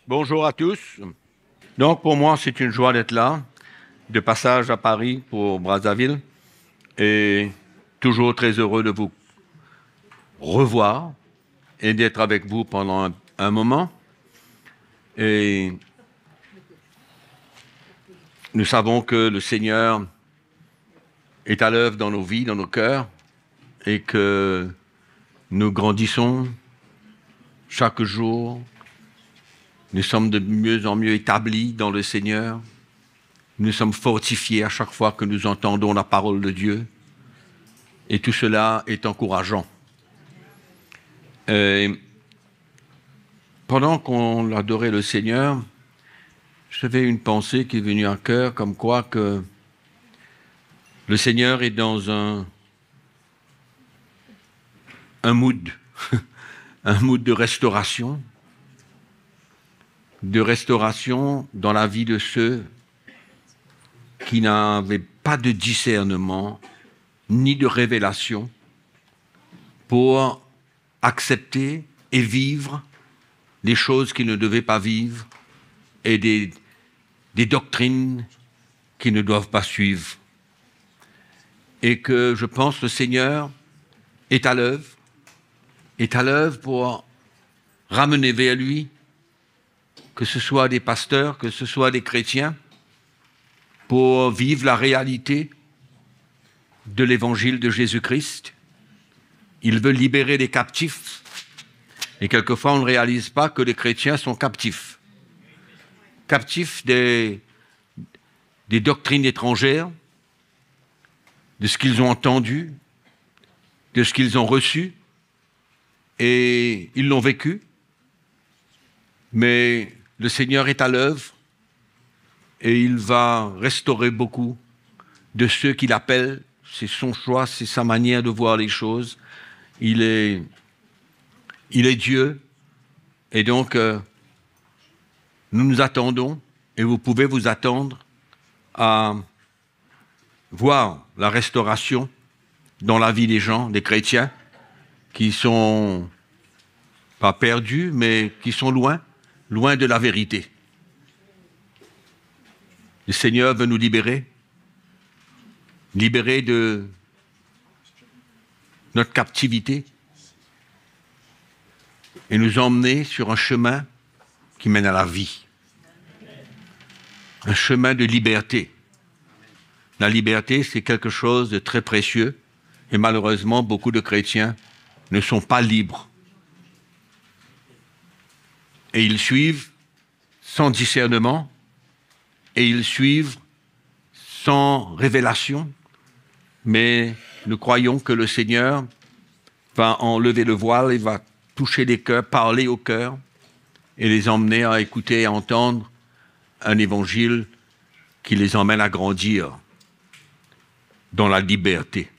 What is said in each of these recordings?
Bonjour à tous. Donc pour moi, c'est une joie d'être là, de passage à Paris pour Brazzaville, et toujours très heureux de vous revoir et d'être avec vous pendant un moment. Et nous savons que le Seigneur est à l'œuvre dans nos vies, dans nos cœurs, et que nous grandissons chaque jour. Nous sommes de mieux en mieux établis dans le Seigneur. Nous sommes fortifiés à chaque fois que nous entendons la parole de Dieu. Et tout cela est encourageant. Pendant qu'on adorait le Seigneur, j'avais une pensée qui est venue à cœur, comme quoi que le Seigneur est dans un mood, un mood de restauration dans la vie de ceux qui n'avaient pas de discernement ni de révélation pour accepter et vivre des choses qu'ils ne devaient pas vivre et des doctrines qu'ils ne doivent pas suivre. Et que je pense que le Seigneur est à l'œuvre pour ramener vers lui, que ce soit des pasteurs, que ce soit des chrétiens, pour vivre la réalité de l'évangile de Jésus-Christ. Il veut libérer les captifs. Et quelquefois, on ne réalise pas que les chrétiens sont captifs. Captifs des doctrines étrangères, de ce qu'ils ont entendu, de ce qu'ils ont reçu, et ils l'ont vécu. Mais le Seigneur est à l'œuvre et il va restaurer beaucoup de ceux qu'il appelle. C'est son choix, c'est sa manière de voir les choses. Il est Dieu. Et donc, nous nous attendons, et vous pouvez vous attendre à voir la restauration dans la vie des gens, des chrétiens, qui sont pas perdus, mais qui sont loin de la vérité. Le Seigneur veut nous libérer de notre captivité et nous emmener sur un chemin qui mène à la vie. Un chemin de liberté. La liberté, c'est quelque chose de très précieux et malheureusement, beaucoup de chrétiens ne sont pas libres. Et ils suivent sans discernement, et ils suivent sans révélation, mais nous croyons que le Seigneur va enlever le voile, il va toucher les cœurs, parler aux cœurs, et les emmener à écouter et à entendre un évangile qui les emmène à grandir dans la liberté.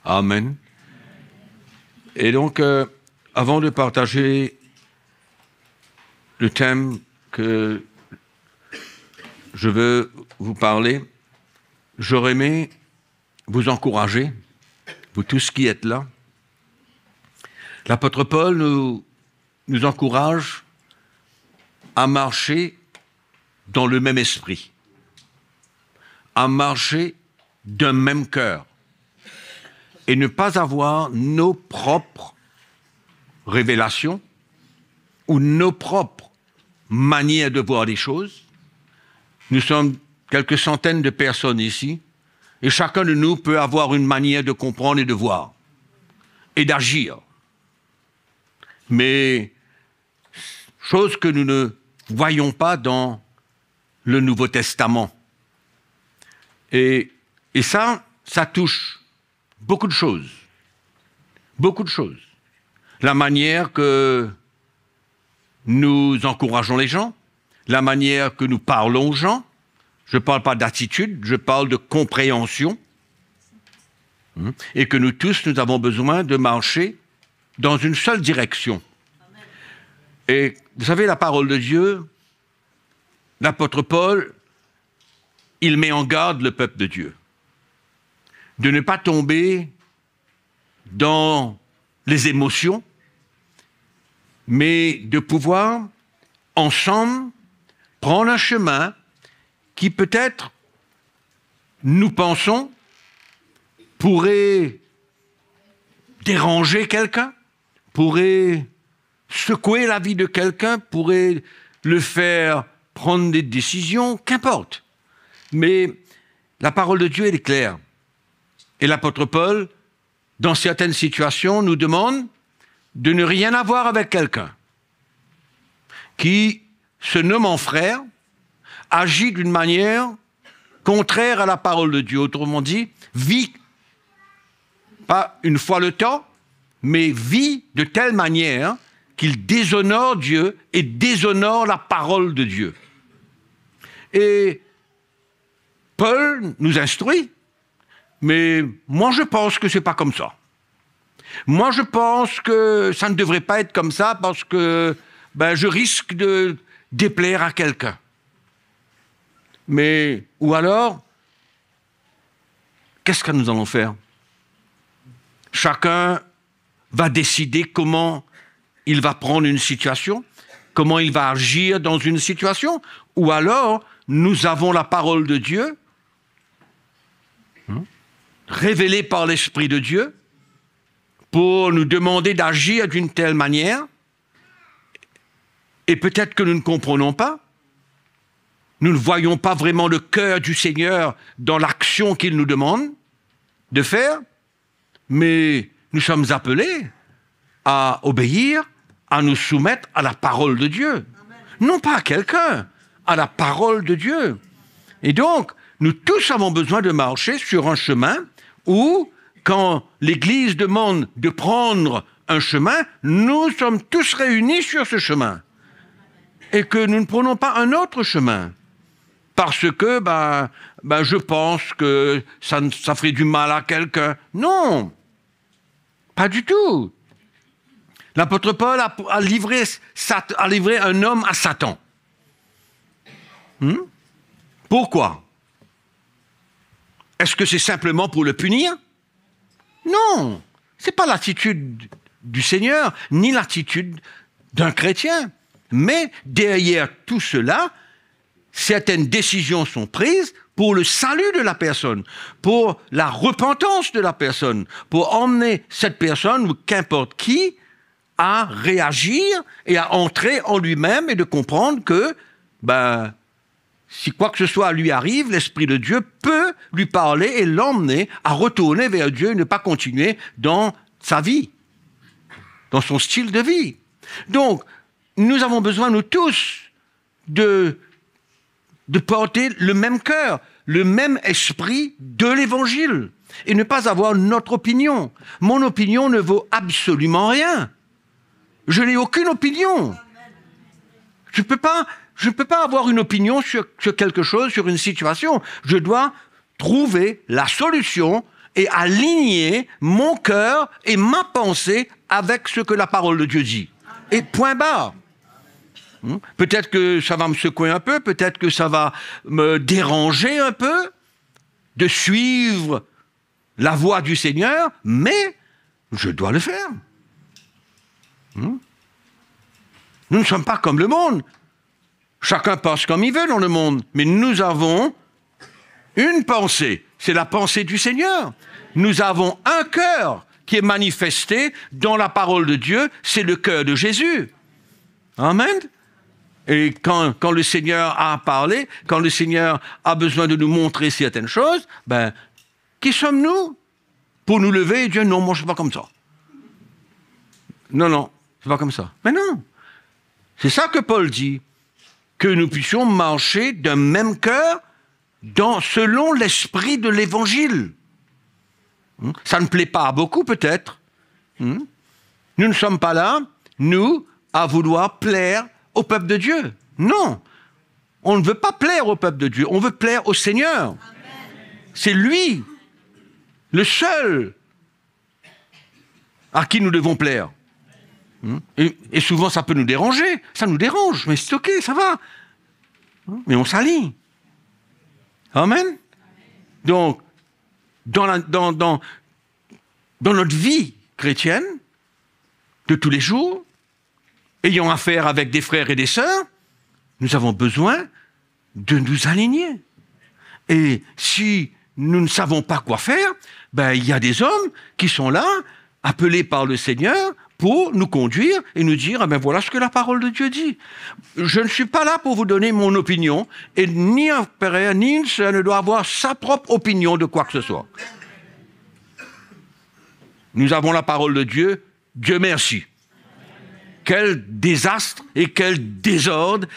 Amen. Et donc, avant de partager le thème que je veux vous parler, j'aurais aimé vous encourager, vous tous qui êtes là. L'apôtre Paul nous encourage à marcher dans le même esprit, à marcher d'un même cœur et ne pas avoir nos propres révélations ou nos propres manières de voir les choses. Nous sommes quelques centaines de personnes ici, et chacun de nous peut avoir une manière de comprendre et de voir, et d'agir. Mais, chose que nous ne voyons pas dans le Nouveau Testament. Et ça touche beaucoup de choses. Beaucoup de choses. La manière que nous encourageons les gens, la manière que nous parlons aux gens. Je ne parle pas d'attitude, je parle de compréhension. Et que nous tous, nous avons besoin de marcher dans une seule direction. Amen. Et vous savez, la parole de Dieu, l'apôtre Paul, il met en garde le peuple de Dieu de ne pas tomber dans les émotions, mais de pouvoir ensemble, prendre un chemin qui peut-être, nous pensons, pourrait déranger quelqu'un, pourrait secouer la vie de quelqu'un, pourrait le faire prendre des décisions, qu'importe. Mais la parole de Dieu, elle est claire. Et l'apôtre Paul, dans certaines situations, nous demande de ne rien avoir avec quelqu'un qui, se nommant frère, agit d'une manière contraire à la parole de Dieu. Autrement dit, vit, pas une fois le temps, mais vit de telle manière qu'il déshonore Dieu et déshonore la parole de Dieu. Et Paul nous instruit, mais moi je pense que c'est pas comme ça. Moi je pense que ça ne devrait pas être comme ça parce que je risque de déplaire à quelqu'un. Mais, ou alors, qu'est-ce que nous allons faire? Chacun va décider comment il va prendre une situation, comment il va agir dans une situation, ou alors nous avons la parole de Dieu, révélée par l'Esprit de Dieu, pour nous demander d'agir d'une telle manière, et peut-être que nous ne comprenons pas, nous ne voyons pas vraiment le cœur du Seigneur dans l'action qu'il nous demande de faire, mais nous sommes appelés à obéir, à nous soumettre à la parole de Dieu. Amen. Non pas à quelqu'un, à la parole de Dieu. Et donc, nous tous avons besoin de marcher sur un chemin où, quand l'Église demande de prendre un chemin, nous sommes tous réunis sur ce chemin. Et que nous ne prenons pas un autre chemin. Parce que, je pense que ça ferait du mal à quelqu'un. Non, pas du tout. L'apôtre Paul a livré un homme à Satan. Pourquoi? Est-ce que c'est simplement pour le punir? Non, ce n'est pas l'attitude du Seigneur, ni l'attitude d'un chrétien. Mais derrière tout cela, certaines décisions sont prises pour le salut de la personne, pour la repentance de la personne, pour emmener cette personne, ou qu'importe qui, à réagir et à entrer en lui-même et de comprendre que, si quoi que ce soit lui arrive, l'Esprit de Dieu peut lui parler et l'emmener à retourner vers Dieu et ne pas continuer dans sa vie, dans son style de vie. Donc, nous avons besoin, nous tous, de porter le même cœur, le même esprit de l'Évangile, et ne pas avoir notre opinion. Mon opinion ne vaut absolument rien. Je n'ai aucune opinion. Je ne peux pas avoir une opinion sur quelque chose, sur une situation. Je dois trouver la solution et aligner mon cœur et ma pensée avec ce que la parole de Dieu dit. Et point barre. Peut-être que ça va me secouer un peu, peut-être que ça va me déranger un peu de suivre la voie du Seigneur, mais je dois le faire. Nous ne sommes pas comme le monde. Chacun pense comme il veut dans le monde, mais nous avons une pensée, c'est la pensée du Seigneur. Nous avons un cœur qui est manifesté dans la parole de Dieu, c'est le cœur de Jésus. Amen. Et quand le Seigneur a parlé, quand le Seigneur a besoin de nous montrer certaines choses, qui sommes-nous pour nous lever et dire non, moi je ne suis pas comme ça. Non, c'est pas comme ça. Mais non, c'est ça que Paul dit, que nous puissions marcher d'un même cœur selon l'esprit de l'Évangile. Ça ne plaît pas à beaucoup peut-être. Nous ne sommes pas là, nous, à vouloir plaire au peuple de Dieu. Non, on ne veut pas plaire au peuple de Dieu, on veut plaire au Seigneur. Amen. C'est lui, le seul, à qui nous devons plaire. Et souvent, ça peut nous déranger. Ça nous dérange, mais c'est OK, ça va. Mais on s'aligne. Amen. Donc, dans notre vie chrétienne, de tous les jours, ayant affaire avec des frères et des sœurs, nous avons besoin de nous aligner. Et si nous ne savons pas quoi faire, ben, il y a des hommes qui sont là, appelés par le Seigneur, pour nous conduire et nous dire, ah ben voilà ce que la parole de Dieu dit. Je ne suis pas là pour vous donner mon opinion, et ni un frère, ni une sœur ne doit avoir sa propre opinion de quoi que ce soit. Nous avons la parole de Dieu, Dieu merci. Quel désastre et quel désordre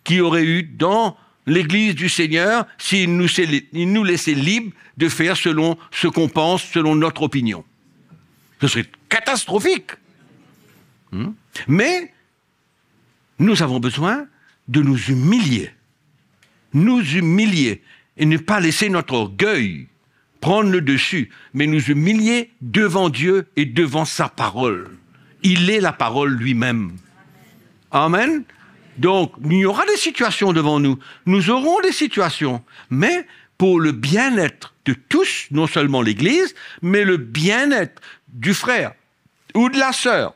qu'il y aurait eu dans l'Église du Seigneur s'il nous laissait libres de faire selon ce qu'on pense, selon notre opinion. Ce serait catastrophique. Mais nous avons besoin de nous humilier et ne pas laisser notre orgueil prendre le dessus, mais nous humilier devant Dieu et devant sa parole. Il est la parole lui-même. Amen. Donc, il y aura des situations devant nous. Nous aurons des situations, mais pour le bien-être de tous, non seulement l'Église, mais le bien-être du frère ou de la sœur,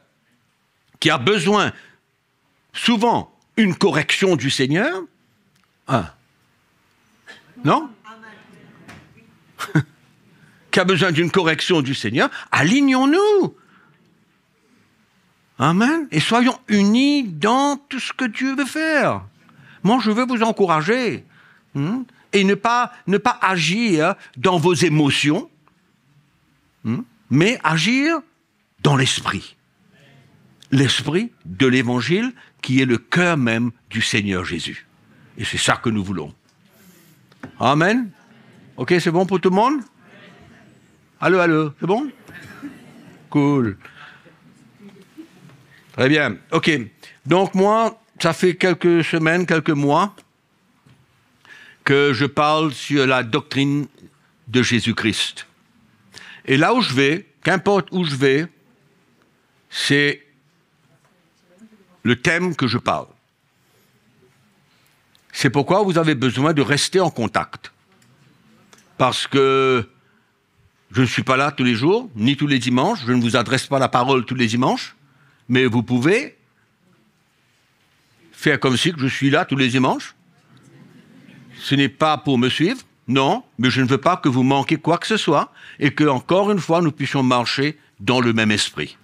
qui a besoin, souvent, une correction du Seigneur. Non? Qui a besoin d'une correction du Seigneur, alignons-nous. Amen. Et soyons unis dans tout ce que Dieu veut faire. Moi, je veux vous encourager. Et ne pas agir dans vos émotions, mais agir dans l'esprit. L'esprit de l'Évangile qui est le cœur même du Seigneur Jésus. Et c'est ça que nous voulons. Amen. Ok, c'est bon pour tout le monde? Allô, c'est bon? Cool. Très bien. Ok. Donc moi, ça fait quelques semaines, quelques mois que je parle sur la doctrine de Jésus-Christ. Et là où je vais, qu'importe où je vais, c'est le thème que je parle. C'est pourquoi vous avez besoin de rester en contact. Parce que je ne suis pas là tous les jours, ni tous les dimanches, je ne vous adresse pas la parole tous les dimanches, mais vous pouvez faire comme si je suis là tous les dimanches. Ce n'est pas pour me suivre, non, mais je ne veux pas que vous manquiez quoi que ce soit et que, encore une fois, nous puissions marcher dans le même esprit.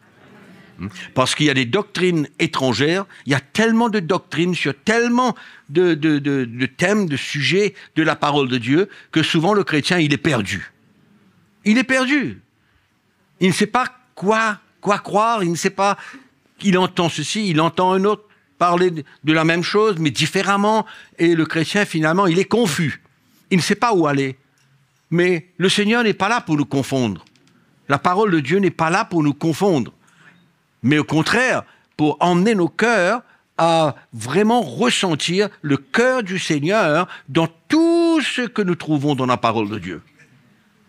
Parce qu'il y a des doctrines étrangères, il y a tellement de doctrines sur tellement de thèmes, de sujets de la parole de Dieu, que souvent le chrétien, il est perdu. Il est perdu. Il ne sait pas quoi croire, il ne sait pas, il entend ceci, il entend un autre parler de la même chose, mais différemment, et le chrétien, finalement, il est confus. Il ne sait pas où aller. Mais le Seigneur n'est pas là pour nous confondre. La parole de Dieu n'est pas là pour nous confondre. Mais au contraire, pour emmener nos cœurs à vraiment ressentir le cœur du Seigneur dans tout ce que nous trouvons dans la parole de Dieu.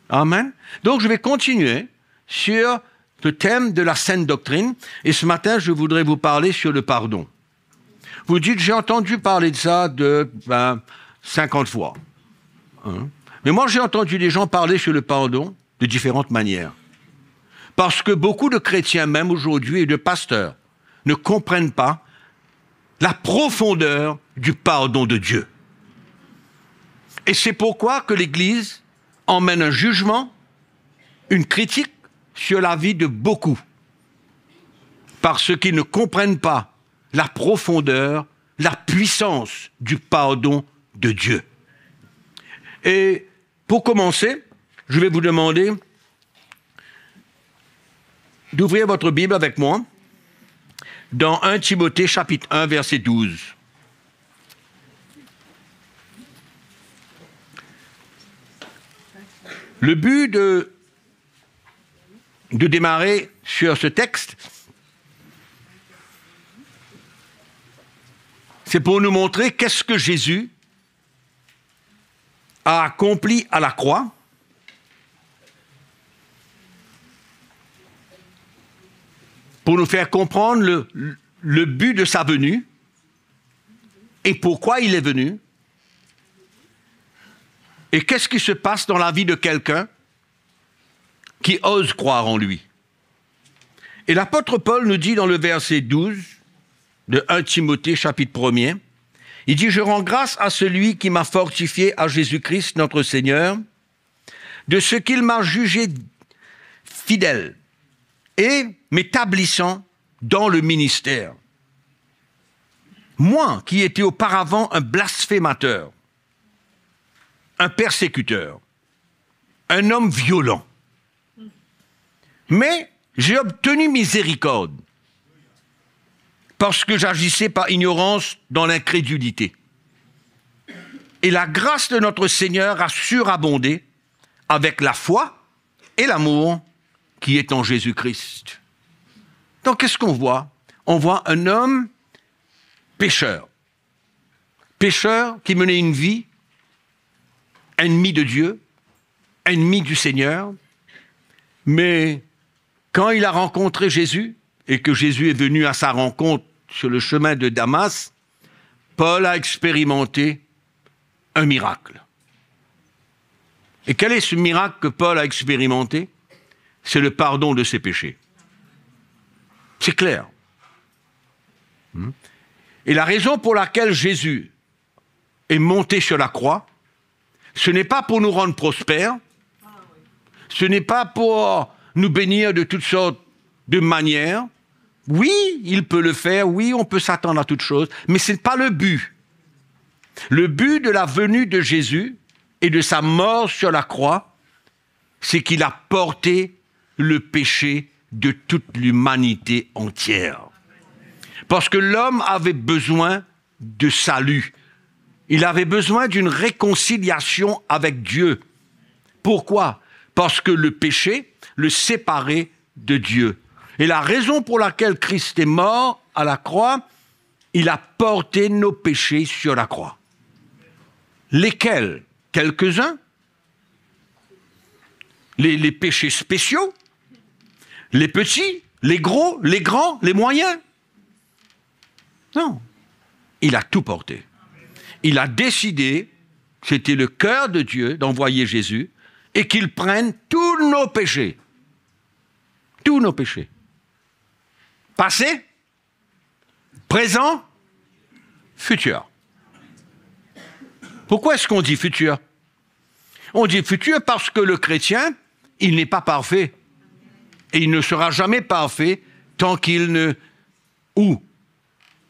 Amen. Donc je vais continuer sur le thème de la sainte doctrine, et ce matin, je voudrais vous parler sur le pardon. Vous dites, j'ai entendu parler de ça 50 fois. Mais moi, j'ai entendu des gens parler sur le pardon de différentes manières. Parce que beaucoup de chrétiens, même aujourd'hui, et de pasteurs, ne comprennent pas la profondeur du pardon de Dieu. Et c'est pourquoi que l'Église emmène un jugement, une critique sur la vie de beaucoup. Parce qu'ils ne comprennent pas la profondeur, la puissance du pardon de Dieu. Et pour commencer, je vais vous demander d'ouvrir votre Bible avec moi dans 1 Timothée chapitre 1 verset 12. Le but de démarrer sur ce texte, c'est pour nous montrer qu'est-ce que Jésus a accompli à la croix pour nous faire comprendre le but de sa venue et pourquoi il est venu et qu'est-ce qui se passe dans la vie de quelqu'un qui ose croire en lui. Et l'apôtre Paul nous dit dans le verset 12 de 1 Timothée chapitre 1er, Il dit, je rends grâce à celui qui m'a fortifié, à Jésus-Christ, notre Seigneur, de ce qu'il m'a jugé fidèle et m'établissant dans le ministère. Moi, qui étais auparavant un blasphémateur, un persécuteur, un homme violent, mais j'ai obtenu miséricorde parce que j'agissais par ignorance dans l'incrédulité. Et la grâce de notre Seigneur a surabondé avec la foi et l'amour qui est en Jésus-Christ. Donc, qu'est-ce qu'on voit? On voit un homme pécheur. Pécheur qui menait une vie ennemi de Dieu, ennemi du Seigneur. Mais quand il a rencontré Jésus, et que Jésus est venu à sa rencontre sur le chemin de Damas, Paul a expérimenté un miracle. Et quel est ce miracle que Paul a expérimenté? C'est le pardon de ses péchés. C'est clair. Et la raison pour laquelle Jésus est monté sur la croix, ce n'est pas pour nous rendre prospères, ce n'est pas pour nous bénir de toutes sortes de manières. Oui, il peut le faire, oui, on peut s'attendre à toutes choses, mais ce n'est pas le but. Le but de la venue de Jésus et de sa mort sur la croix, c'est qu'il a porté le péché de toute l'humanité entière. Parce que l'homme avait besoin de salut. Il avait besoin d'une réconciliation avec Dieu. Pourquoi? Parce que le péché le séparait de Dieu. Et la raison pour laquelle Christ est mort à la croix, il a porté nos péchés sur la croix. Lesquels? Quelques-uns. Les péchés spéciaux, les petits, les gros, les grands, les moyens. Non, il a tout porté. Il a décidé, c'était le cœur de Dieu d'envoyer Jésus, et qu'il prenne tous nos péchés. Tous nos péchés. Passé, présent, futur. Pourquoi est-ce qu'on dit futur? On dit futur parce que le chrétien, il n'est pas parfait. Et il ne sera jamais parfait tant qu'il ne ou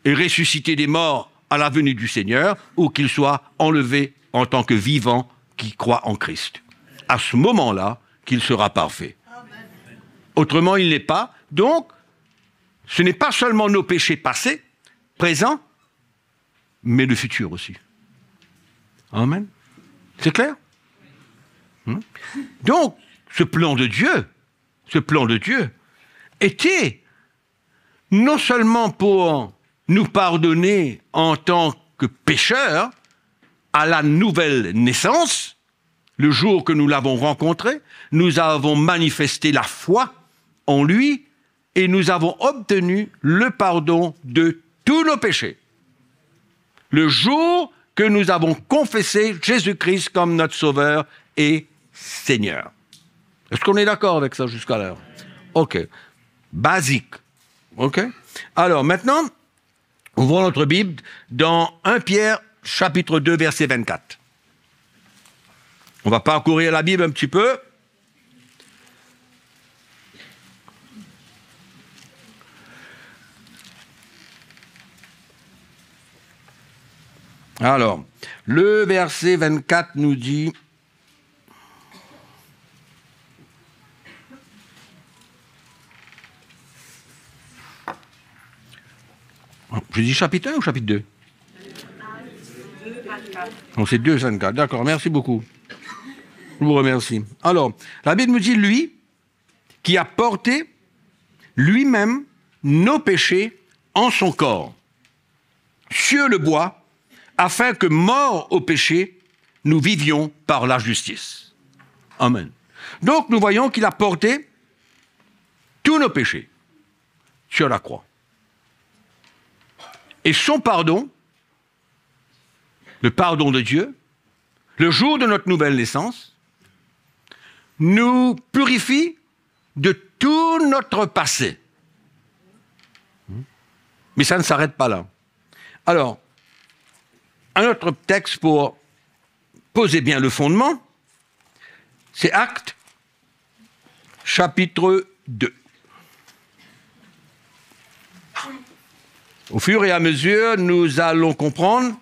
est ressuscité des morts à la venue du Seigneur, ou qu'il soit enlevé en tant que vivant qui croit en Christ. À ce moment-là, qu'il sera parfait. Autrement, il n'est pas. Donc, ce n'est pas seulement nos péchés passés, présents, mais le futur aussi. Amen. C'est clair? Donc, ce plan de Dieu était non seulement pour nous pardonner en tant que pécheurs à la nouvelle naissance, le jour que nous l'avons rencontré, nous avons manifesté la foi en lui et nous avons obtenu le pardon de tous nos péchés. Le jour que nous avons confessé Jésus-Christ comme notre Sauveur et Seigneur. Est-ce qu'on est d'accord avec ça jusqu'à l'heure? OK. Basique. OK? Alors, maintenant, ouvrons notre Bible dans 1 Pierre, chapitre 2, verset 24. On va parcourir la Bible un petit peu. Alors, le verset 24 nous dit... J'ai dit chapitre 1 ou chapitre 2? Non, c'est 2, 24. D'accord, merci beaucoup. Je vous remercie. Alors, la Bible nous dit, lui, qui a porté lui-même nos péchés en son corps, sur le bois, afin que, morts au péché, nous vivions par la justice. Amen. Donc, nous voyons qu'il a porté tous nos péchés sur la croix. Et son pardon, le pardon de Dieu, le jour de notre nouvelle naissance, nous purifie de tout notre passé. Mais ça ne s'arrête pas là. Alors, un autre texte pour poser bien le fondement, c'est Actes, chapitre 2. Au fur et à mesure, nous allons comprendre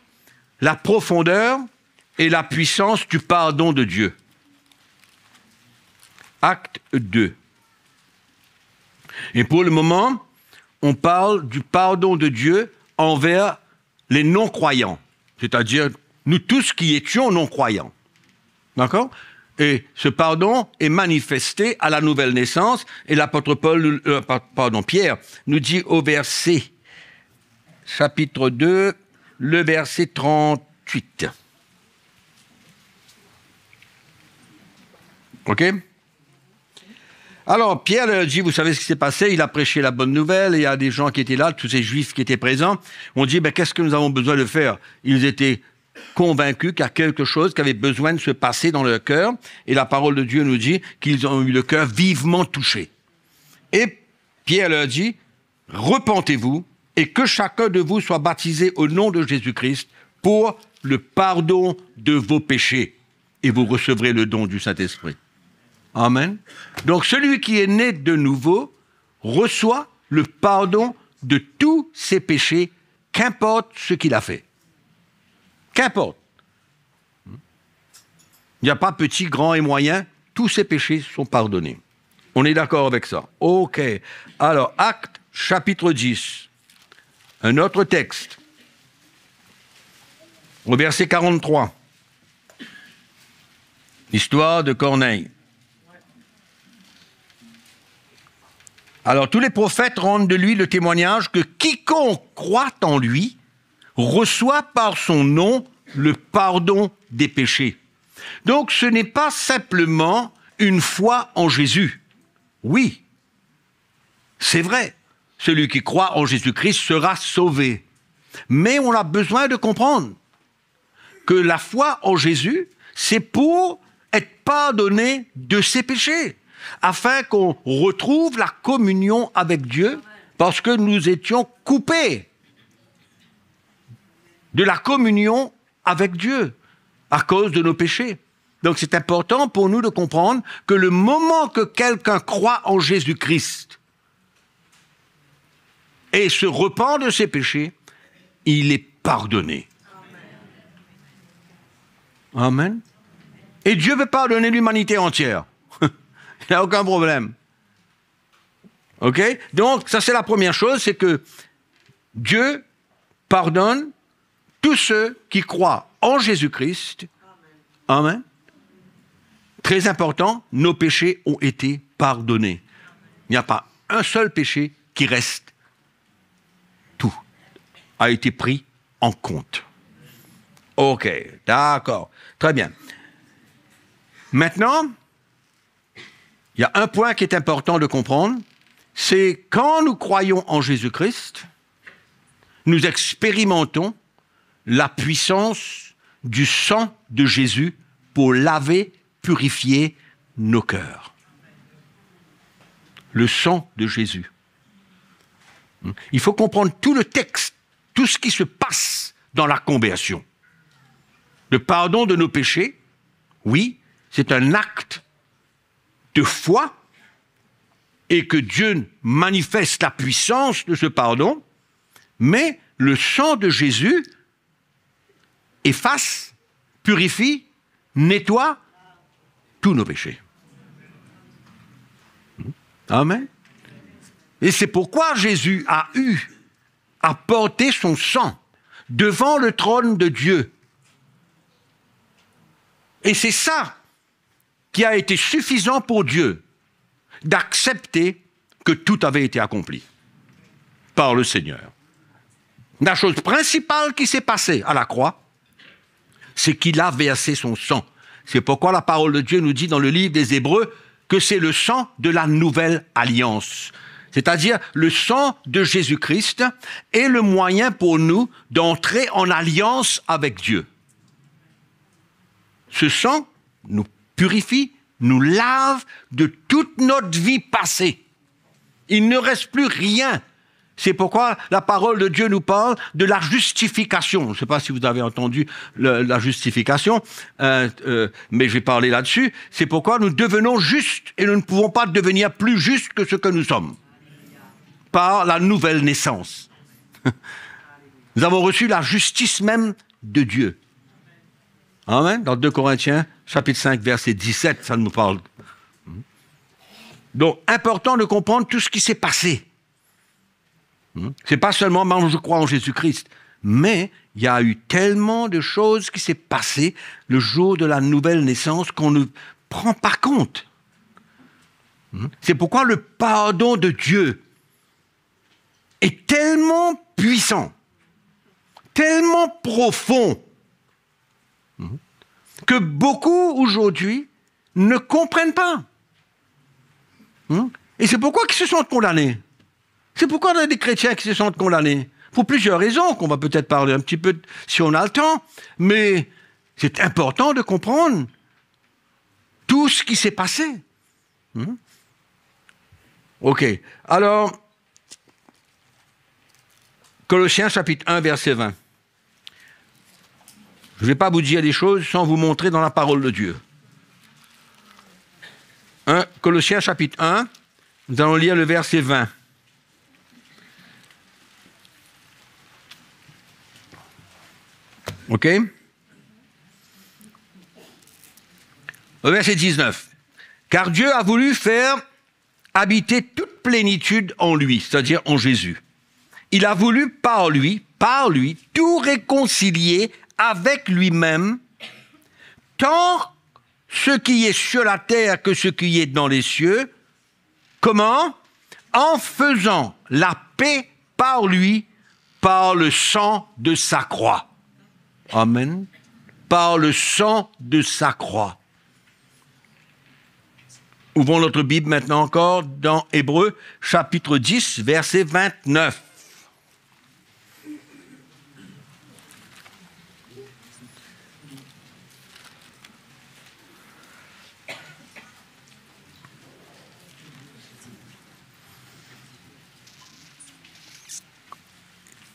la profondeur et la puissance du pardon de Dieu. Acte 2. Et pour le moment, on parle du pardon de Dieu envers les non-croyants, c'est-à-dire nous tous qui étions non-croyants. D'accord ? Et ce pardon est manifesté à la nouvelle naissance, et l'apôtre Pierre nous dit au verset, chapitre 2, le verset 38. OK ? Alors, Pierre leur dit, vous savez ce qui s'est passé, il a prêché la bonne nouvelle, et il y a des gens qui étaient là, tous ces juifs qui étaient présents. On dit, qu'est-ce que nous avons besoin de faire ? Ils étaient convaincus qu'il y a quelque chose qui avait besoin de se passer dans leur cœur, et la parole de Dieu nous dit qu'ils ont eu le cœur vivement touché. Et Pierre leur dit, repentez-vous, et que chacun de vous soit baptisé au nom de Jésus-Christ pour le pardon de vos péchés, et vous recevrez le don du Saint-Esprit. Amen. Donc celui qui est né de nouveau reçoit le pardon de tous ses péchés, qu'importe ce qu'il a fait. Qu'importe. Il n'y a pas petit, grand et moyen, tous ses péchés sont pardonnés. On est d'accord avec ça? OK. Alors, Actes, chapitre 10. Un autre texte. Au verset 43. L'histoire de Corneille. Alors, tous les prophètes rendent de lui le témoignage que quiconque croit en lui reçoit par son nom le pardon des péchés. Donc, ce n'est pas simplement une foi en Jésus. Oui, c'est vrai, celui qui croit en Jésus-Christ sera sauvé. Mais on a besoin de comprendre que la foi en Jésus, c'est pour être pardonné de ses péchés, afin qu'on retrouve la communion avec Dieu, parce que nous étions coupés de la communion avec Dieu à cause de nos péchés. Donc c'est important pour nous de comprendre que le moment que quelqu'un croit en Jésus-Christ et se repent de ses péchés, il est pardonné. Amen. Et Dieu veut pardonner l'humanité entière. Il n'y a aucun problème. OK? Donc, ça c'est la première chose, c'est que Dieu pardonne tous ceux qui croient en Jésus-Christ. Amen. Très important, nos péchés ont été pardonnés. Il n'y a pas un seul péché qui reste. Tout a été pris en compte. OK, d'accord. Très bien. Maintenant, il y a un point qui est important de comprendre, c'est quand nous croyons en Jésus-Christ, nous expérimentons la puissance du sang de Jésus pour laver, purifier nos cœurs. Le sang de Jésus. Il faut comprendre tout le texte, tout ce qui se passe dans la conversion. Le pardon de nos péchés, oui, c'est un acte de foi et que Dieu manifeste la puissance de ce pardon, mais le sang de Jésus efface, purifie, nettoie tous nos péchés. Amen. Et c'est pourquoi Jésus a porté son sang devant le trône de Dieu. Et c'est ça qui a été suffisant pour Dieu d'accepter que tout avait été accompli par le Seigneur. La chose principale qui s'est passée à la croix, c'est qu'il a versé son sang. C'est pourquoi la parole de Dieu nous dit dans le livre des Hébreux que c'est le sang de la nouvelle alliance. C'est-à-dire le sang de Jésus-Christ est le moyen pour nous d'entrer en alliance avec Dieu. Ce sang nous purifie, nous lave de toute notre vie passée. Il ne reste plus rien C'est pourquoi la parole de Dieu nous parle de la justification. Je ne sais pas si vous avez entendu la justification, mais je vais parler là-dessus. C'est pourquoi nous devenons justes et nous ne pouvons pas devenir plus justes que ce que nous sommes. Par la nouvelle naissance. Nous avons reçu la justice même de Dieu. Amen. Dans 2 Corinthiens, chapitre 5, verset 17, ça nous parle. Donc, important de comprendre tout ce qui s'est passé. C'est pas seulement « je crois en Jésus-Christ », mais il y a eu tellement de choses qui s'est passé le jour de la nouvelle naissance qu'on ne prend pas compte. C'est pourquoi le pardon de Dieu est tellement puissant, tellement profond, que beaucoup aujourd'hui ne comprennent pas. Et c'est pourquoi ils se sentent condamnés. C'est pourquoi on a des chrétiens qui se sentent condamnés. Pour plusieurs raisons, qu'on va peut-être parler un petit peu si on a le temps. Mais c'est important de comprendre tout ce qui s'est passé. Ok. Alors, Colossiens chapitre 1, verset 20. Je ne vais pas vous dire des choses sans vous montrer dans la parole de Dieu. Colossiens chapitre 1, nous allons lire le verset 20. OK? Au verset 19. Car Dieu a voulu faire habiter toute plénitude en lui, c'est-à-dire en Jésus. Il a voulu par lui, tout réconcilier avec lui-même, tant ce qui est sur la terre que ce qui est dans les cieux. Comment? En faisant la paix par lui, par le sang de sa croix. Amen. Par le sang de sa croix. Ouvrons notre Bible maintenant encore dans Hébreux, chapitre 10, verset 29.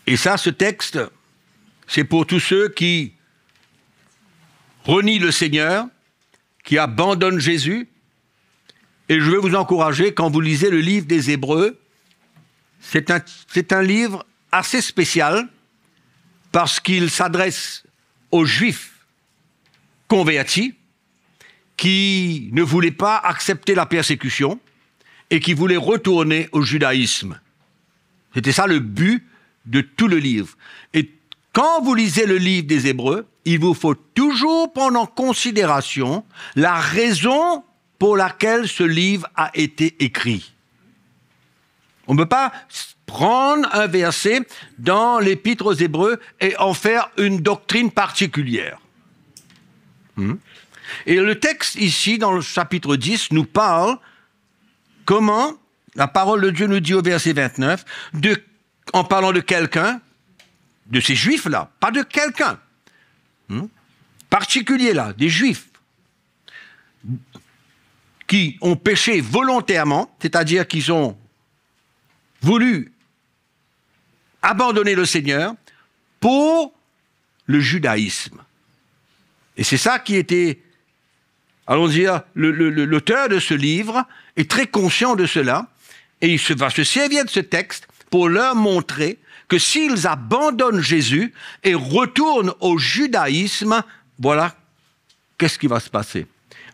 Et ça, ce texte, c'est pour tous ceux qui renient le Seigneur, qui abandonnent Jésus. Et je veux vous encourager, quand vous lisez le livre des Hébreux, c'est un livre assez spécial parce qu'il s'adresse aux Juifs convertis qui ne voulaient pas accepter la persécution et qui voulaient retourner au judaïsme. C'était ça le but de tout le livre. Et quand vous lisez le livre des Hébreux, il vous faut toujours prendre en considération la raison pour laquelle ce livre a été écrit. On ne peut pas prendre un verset dans l'Épître aux Hébreux et en faire une doctrine particulière. Et le texte ici, dans le chapitre 10, nous parle comment, la parole de Dieu nous dit au verset 29, en parlant de quelqu'un, de ces Juifs-là, pas de quelqu'un, particulier là, des Juifs, qui ont péché volontairement, c'est-à-dire qu'ils ont voulu abandonner le Seigneur pour le judaïsme. Et c'est ça qui était, allons dire, l'auteur de ce livre est très conscient de cela, et il va se servir de ce texte pour leur montrer que s'ils abandonnent Jésus et retournent au judaïsme, voilà, qu'est-ce qui va se passer?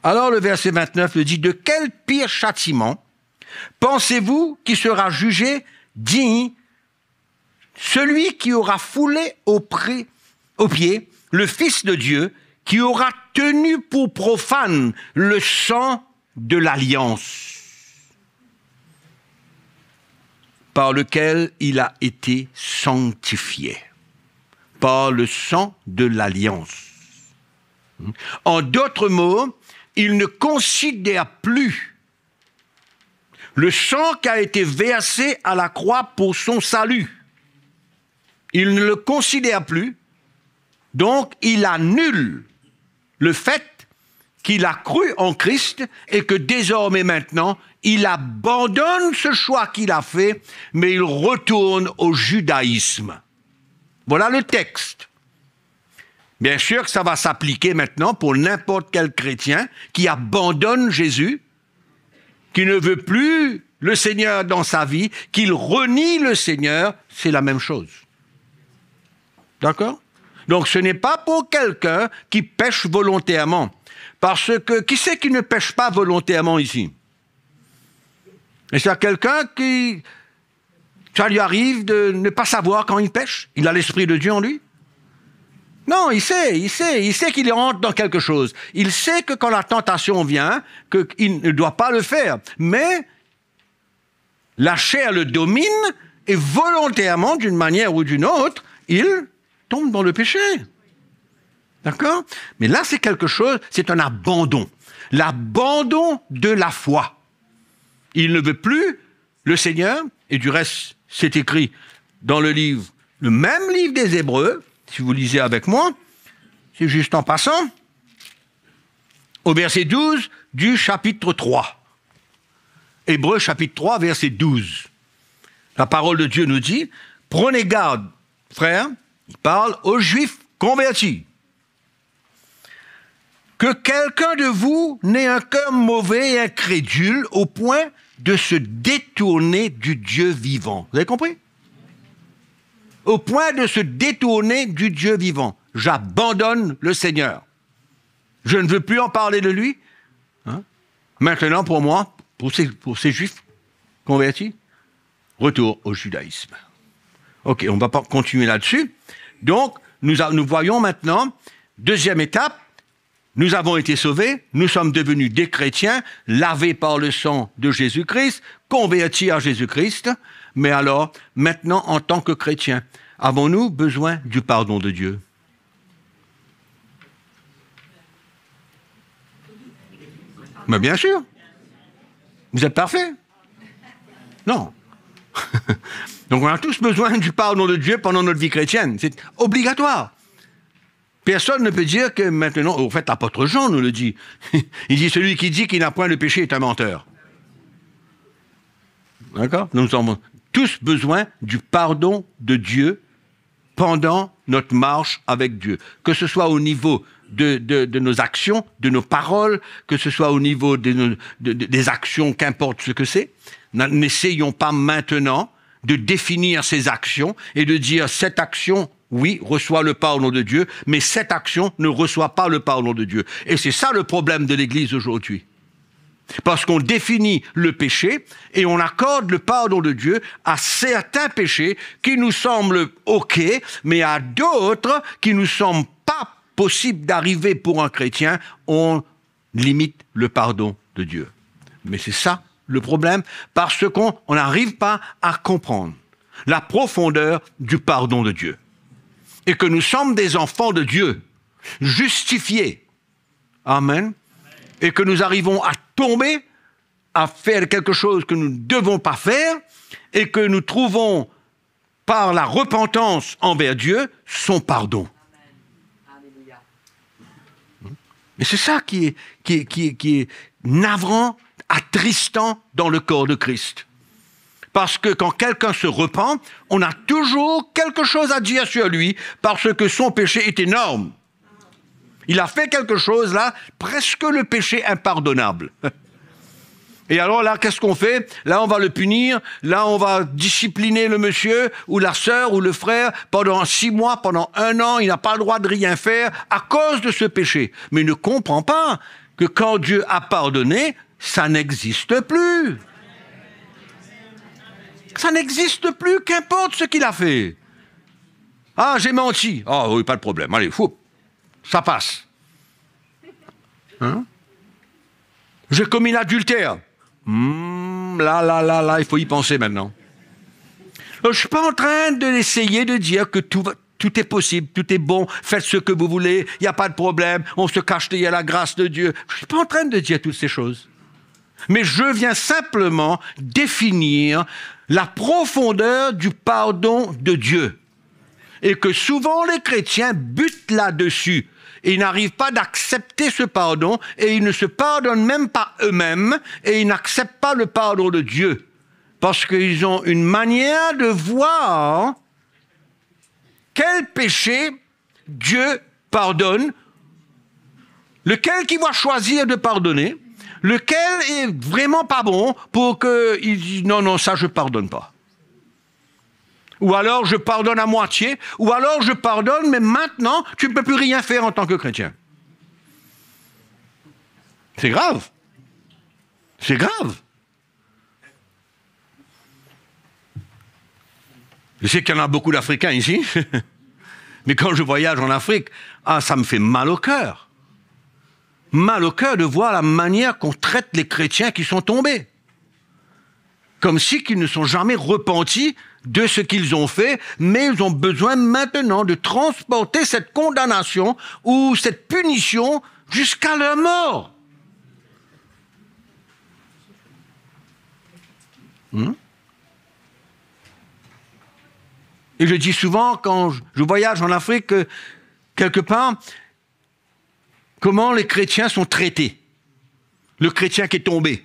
Alors le verset 29 le dit, « De quel pire châtiment pensez-vous qui sera jugé digne celui qui aura foulé aux pieds le Fils de Dieu, qui aura tenu pour profane le sang de l'alliance par lequel il a été sanctifié, par le sang de l'alliance. » En d'autres mots, il ne considère plus le sang qui a été versé à la croix pour son salut. Il ne le considère plus, donc il annule le fait qu'il a cru en Christ et que désormais maintenant, il abandonne ce choix qu'il a fait, mais il retourne au judaïsme. Voilà le texte. Bien sûr que ça va s'appliquer maintenant pour n'importe quel chrétien qui abandonne Jésus, qui ne veut plus le Seigneur dans sa vie, qu'il renie le Seigneur, c'est la même chose. D'accord? Donc ce n'est pas pour quelqu'un qui pêche volontairement. Parce que, qui c'est qui ne pêche pas volontairement ici? Et c'est quelqu'un qui, ça lui arrive de ne pas savoir quand il pêche? Il a l'Esprit de Dieu en lui? Non, il sait qu'il rentre dans quelque chose. Il sait que quand la tentation vient, qu'il ne doit pas le faire. Mais la chair le domine et volontairement, d'une manière ou d'une autre, il tombe dans le péché. D'accord? Mais là, c'est quelque chose, c'est un abandon. L'abandon de la foi. Il ne veut plus le Seigneur, et du reste, c'est écrit dans le même livre des Hébreux, si vous lisez avec moi, c'est juste en passant, au verset 12 du chapitre 3. Hébreux chapitre 3, verset 12. La parole de Dieu nous dit, prenez garde, frères, il parle aux Juifs convertis, que quelqu'un de vous n'ait un cœur mauvais et incrédule au point de se détourner du Dieu vivant. Vous avez compris? Au point de se détourner du Dieu vivant. J'abandonne le Seigneur. Je ne veux plus en parler de lui. Hein? Maintenant, pour moi, pour ces Juifs convertis, retour au judaïsme. Ok, on ne va pas continuer là-dessus. Donc, nous voyons maintenant, deuxième étape, nous avons été sauvés, nous sommes devenus des chrétiens, lavés par le sang de Jésus-Christ, convertis à Jésus-Christ, mais alors, maintenant, en tant que chrétiens, avons-nous besoin du pardon de Dieu? Mais bien sûr. Vous êtes parfaits? Non. Donc on a tous besoin du pardon de Dieu pendant notre vie chrétienne. C'est obligatoire. Personne ne peut dire que maintenant, au fait, l'apôtre Jean nous le dit. Il dit, celui qui dit qu'il n'a point de péché est un menteur. D'accord? Nous avons tous besoin du pardon de Dieu pendant notre marche avec Dieu. Que ce soit au niveau de nos actions, de nos paroles, que ce soit au niveau des actions, qu'importe ce que c'est. N'essayons pas maintenant de définir ces actions et de dire cette action, oui, reçoit le pardon de Dieu, mais cette action ne reçoit pas le pardon de Dieu. Et c'est ça le problème de l'Église aujourd'hui. Parce qu'on définit le péché et on accorde le pardon de Dieu à certains péchés qui nous semblent OK, mais à d'autres qui nous semblent pas possible d'arriver pour un chrétien, on limite le pardon de Dieu. Mais c'est ça le problème, parce qu'on n'arrive pas à comprendre la profondeur du pardon de Dieu. Et que nous sommes des enfants de Dieu, justifiés. Amen. Et que nous arrivons à tomber, à faire quelque chose que nous ne devons pas faire, et que nous trouvons, par la repentance envers Dieu, son pardon. Mais c'est ça qui est navrant, attristant dans le corps de Christ. Parce que quand quelqu'un se repent, on a toujours quelque chose à dire sur lui, parce que son péché est énorme. Il a fait quelque chose là, presque le péché impardonnable. Et alors là, qu'est-ce qu'on fait? Là, on va le punir, là, on va discipliner le monsieur, ou la sœur, ou le frère, pendant 6 mois, pendant 1 an, il n'a pas le droit de rien faire à cause de ce péché. Mais il ne comprend pas que quand Dieu a pardonné, ça n'existe plus. Ça n'existe plus, qu'importe ce qu'il a fait. Ah, j'ai menti. Ah oui, pas de problème. Allez, fou, ça passe. Hein? J'ai commis l'adultère. Là, il faut y penser maintenant. Je ne suis pas en train d'essayer de dire que tout est possible, tout est bon, faites ce que vous voulez, il n'y a pas de problème, on se cache derrière la grâce de Dieu. Je ne suis pas en train de dire toutes ces choses. Mais je viens simplement définir la profondeur du pardon de Dieu. et que souvent les chrétiens butent là-dessus. Ils n'arrivent pas d'accepter ce pardon et ils ne se pardonnent même pas eux-mêmes et ils n'acceptent pas le pardon de Dieu. Parce qu'ils ont une manière de voir quel péché Dieu pardonne, lequel qu'il va choisir de pardonner, lequel est vraiment pas bon pour qu'il dise non, non, ça je pardonne pas. Ou alors je pardonne à moitié, ou alors je pardonne, mais maintenant tu ne peux plus rien faire en tant que chrétien. C'est grave. C'est grave. Je sais qu'il y en a beaucoup d'Africains ici, mais quand je voyage en Afrique, ça me fait mal au cœur. Mal au cœur de voir la manière qu'on traite les chrétiens qui sont tombés. Comme si qu'ils ne sont jamais repentis de ce qu'ils ont fait, mais ils ont besoin maintenant de transporter cette condamnation ou cette punition jusqu'à leur mort. Et je dis souvent, quand je voyage en Afrique, quelque part, comment les chrétiens sont traités. Le chrétien qui est tombé.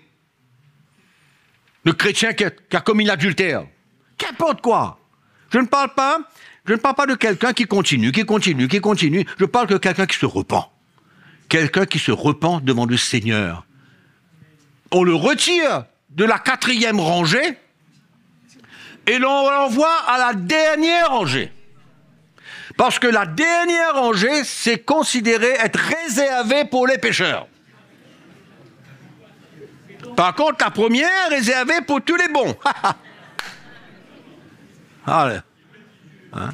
Le chrétien qui a commis l'adultère. Qu'importe quoi. Je ne parle pas de quelqu'un qui continue. Je parle de quelqu'un qui se repent. Quelqu'un qui se repent devant le Seigneur. On le retire de la 4e rangée et l'on l'envoie à la dernière rangée. Parce que la dernière rangée, c'est considéré être réservé pour les pécheurs. Par contre, la première est réservée pour tous les bons. Allez. Hein?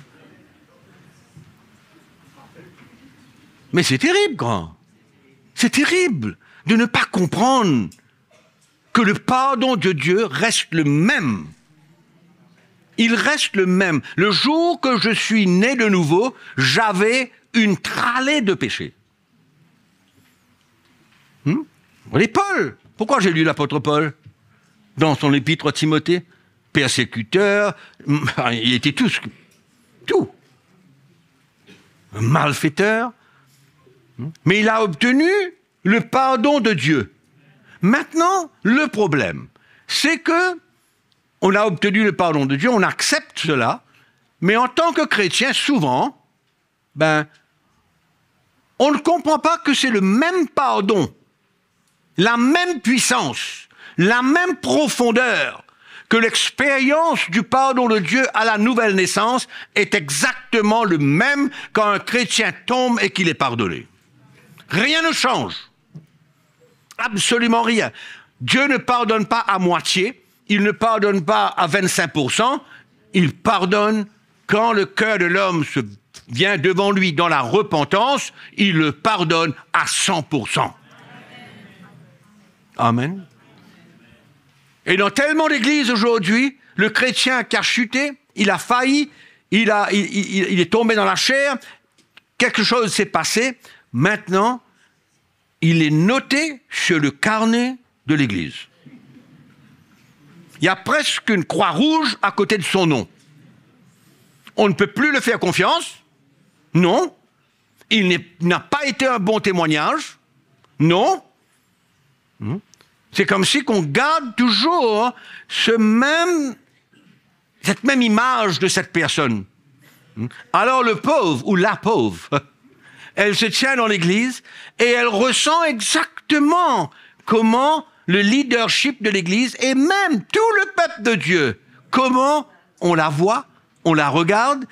Mais c'est terrible, grand. C'est terrible de ne pas comprendre que le pardon de Dieu reste le même. Il reste le même. Le jour que je suis né de nouveau, j'avais une tralée de péchés. Regardez Paul. Pourquoi j'ai lu l'apôtre Paul dans son épître à Timothée? Persécuteur, il était tout. Un malfaiteur. Mais il a obtenu le pardon de Dieu. Maintenant, le problème, c'est que on a obtenu le pardon de Dieu, on accepte cela, mais en tant que chrétien, souvent, on ne comprend pas que c'est le même pardon, la même puissance, la même profondeur, que l'expérience du pardon de Dieu à la nouvelle naissance est exactement le même quand un chrétien tombe et qu'il est pardonné. Rien ne change. Absolument rien. Dieu ne pardonne pas à moitié, il ne pardonne pas à 25%, il pardonne quand le cœur de l'homme se vient devant lui dans la repentance, il le pardonne à 100%. Amen. Et dans tellement d'églises aujourd'hui, le chrétien qui a chuté, il a failli, il est tombé dans la chair, quelque chose s'est passé, maintenant, il est noté sur le carnet de l'église. Il y a presque une croix rouge à côté de son nom. On ne peut plus le faire confiance. Non. Il n'a pas été un bon témoignage. Non. C'est comme si qu'on garde toujours cette même image de cette personne. Alors le pauvre ou la pauvre, elle se tient dans l'église et elle ressent exactement comment le leadership de l'église et même tout le peuple de Dieu, comment on la voit, on la regarde,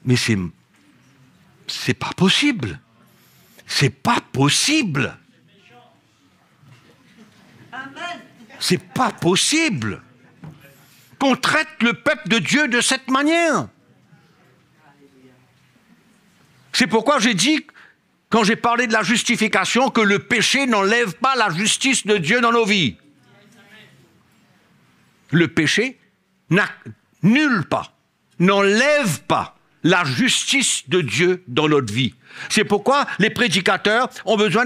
mais c'est pas possible. C'est pas possible. C'est pas possible qu'on traite le peuple de Dieu de cette manière. C'est pourquoi j'ai dit, quand j'ai parlé de la justification, que le péché n'enlève pas la justice de Dieu dans nos vies. Le péché n'annule pas, n'enlève pas la justice de Dieu dans notre vie. C'est pourquoi les prédicateurs ont besoin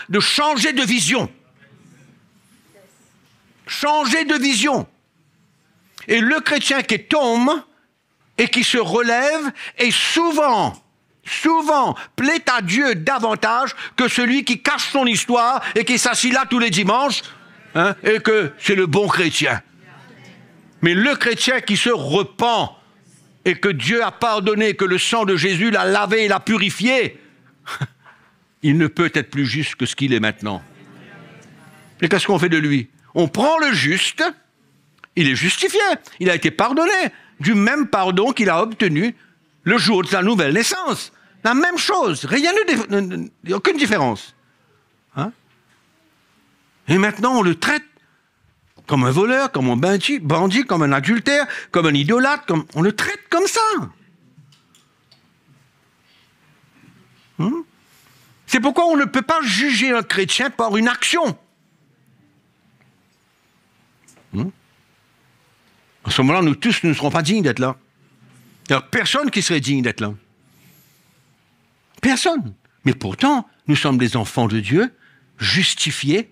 de changer de vision. Changer de vision. Et le chrétien qui tombe, et qui se relève et souvent plaît à Dieu davantage que celui qui cache son histoire et qui s'assit là tous les dimanches, hein, et que c'est le bon chrétien. Mais le chrétien qui se repent et que Dieu a pardonné, que le sang de Jésus l'a lavé et l'a purifié, il ne peut être plus juste que ce qu'il est maintenant. Et qu'est-ce qu'on fait de lui? On prend le juste, il est justifié, il a été pardonné du même pardon qu'il a obtenu le jour de sa nouvelle naissance. La même chose, rien de aucune différence. Hein? Et maintenant, on le traite comme un voleur, comme un bandit, comme un adultère, comme un idolâtre, on le traite comme ça. C'est pourquoi on ne peut pas juger un chrétien par une action. À ce moment-là, nous tous ne serons pas dignes d'être là. Alors, personne qui serait digne d'être là. Personne. Mais pourtant, nous sommes des enfants de Dieu, justifiés,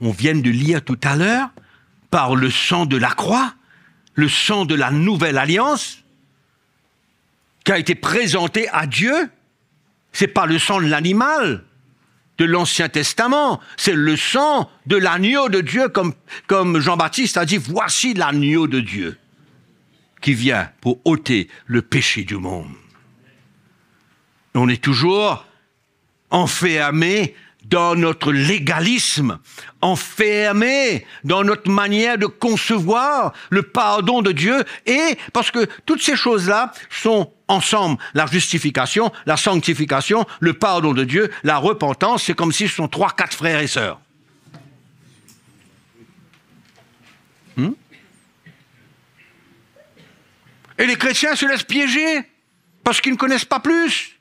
on vient de lire tout à l'heure, par le sang de la croix, le sang de la nouvelle alliance, qui a été présenté à Dieu. Ce n'est pas le sang de l'animal de l'Ancien Testament, c'est le sang de l'agneau de Dieu, comme Jean-Baptiste a dit, voici l'agneau de Dieu qui vient pour ôter le péché du monde. On est toujours enfermé dans notre légalisme, enfermé dans notre manière de concevoir le pardon de Dieu, et parce que toutes ces choses-là sont ensemble, la justification, la sanctification, le pardon de Dieu, la repentance, c'est comme si ce sont 3-4 frères et sœurs. Et les chrétiens se laissent piéger parce qu'ils ne connaissent pas plus.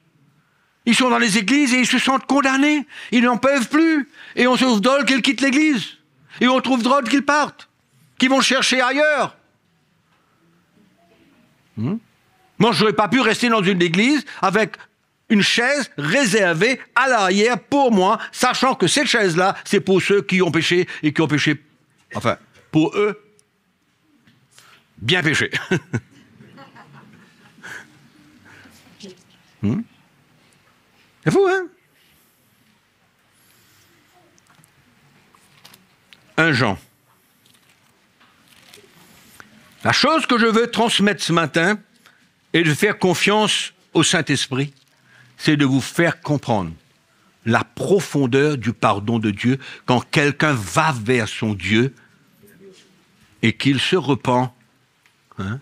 Ils sont dans les églises et ils se sentent condamnés. Ils n'en peuvent plus. Et on se trouve drôle qu'ils quittent l'église. Et on trouve drôle qu'ils partent. Qu'ils vont chercher ailleurs. Moi, je n'aurais pas pu rester dans une église avec une chaise réservée à l'arrière pour moi, sachant que cette chaise-là, c'est pour ceux qui ont péché et qui ont péché. Enfin, pour eux, bien péché. C'est fou, hein? 1 Jean. La chose que je veux transmettre ce matin est de faire confiance au Saint-Esprit, c'est de vous faire comprendre la profondeur du pardon de Dieu quand quelqu'un va vers son Dieu et qu'il se repent, hein,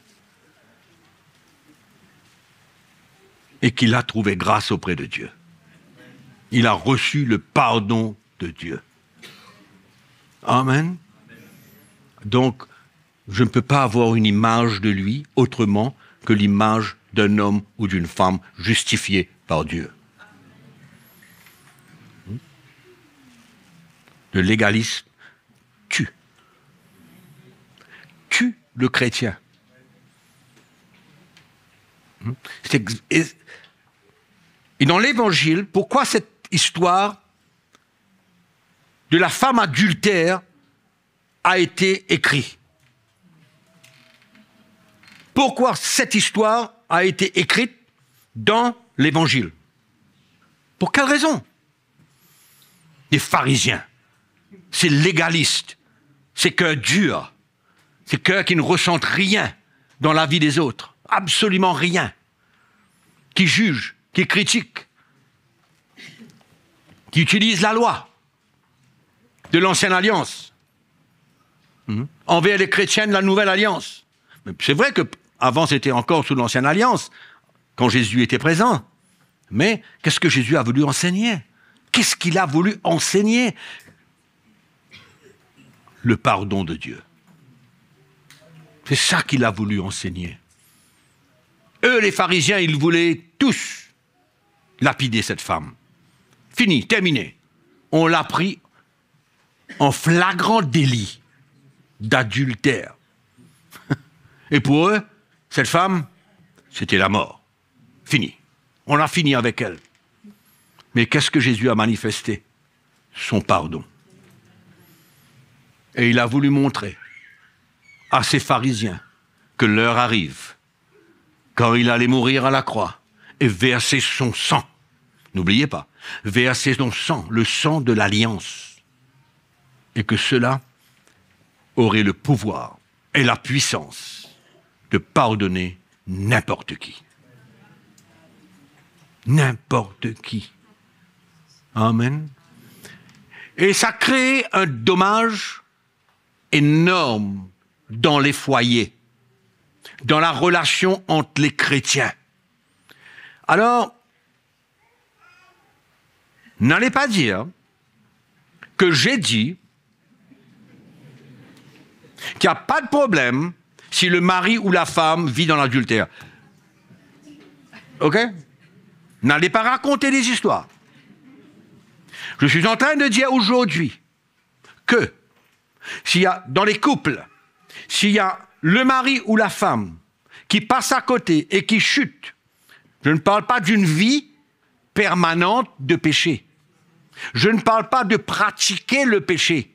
et qu'il a trouvé grâce auprès de Dieu. Il a reçu le pardon de Dieu. Amen. Donc, je ne peux pas avoir une image de lui autrement que l'image d'un homme ou d'une femme justifiée par Dieu. Le légalisme tue. Tue le chrétien. Et dans l'Évangile, pourquoi cette histoire de la femme adultère a été écrite? Pourquoi cette histoire a été écrite dans l'Évangile? Pour quelle raison? Les pharisiens, ces légalistes, ces cœurs durs, ces cœurs qui ne ressentent rien dans la vie des autres, absolument rien, qui jugent, qui critiquent, qui utilisent la loi de l'Ancienne Alliance envers les chrétiens de la Nouvelle Alliance. C'est vrai qu'avant c'était encore sous l'Ancienne Alliance, quand Jésus était présent. Mais qu'est-ce que Jésus a voulu enseigner? Qu'est-ce qu'il a voulu enseigner? Le pardon de Dieu. C'est ça qu'il a voulu enseigner. Eux, les pharisiens, ils voulaient tous lapider cette femme. Fini, terminé. On l'a pris en flagrant délit d'adultère. Et pour eux, cette femme, c'était la mort. Fini. On a fini avec elle. Mais qu'est-ce que Jésus a manifesté? Son pardon. Et il a voulu montrer à ces pharisiens que l'heure arrive, quand il allait mourir à la croix et verser son sang. N'oubliez pas, verser son sang, le sang de l'alliance. Et que cela aurait le pouvoir et la puissance de pardonner n'importe qui. N'importe qui. Amen. Et ça crée un dommage énorme dans les foyers, dans la relation entre les chrétiens. Alors, n'allez pas dire que j'ai dit qu'il n'y a pas de problème si le mari ou la femme vit dans l'adultère. OK? N'allez pas raconter des histoires. Je suis en train de dire aujourd'hui que s'il y a, dans les couples, s'il y a le mari ou la femme qui passe à côté et qui chute, je ne parle pas d'une vie permanente de péché. Je ne parle pas de pratiquer le péché.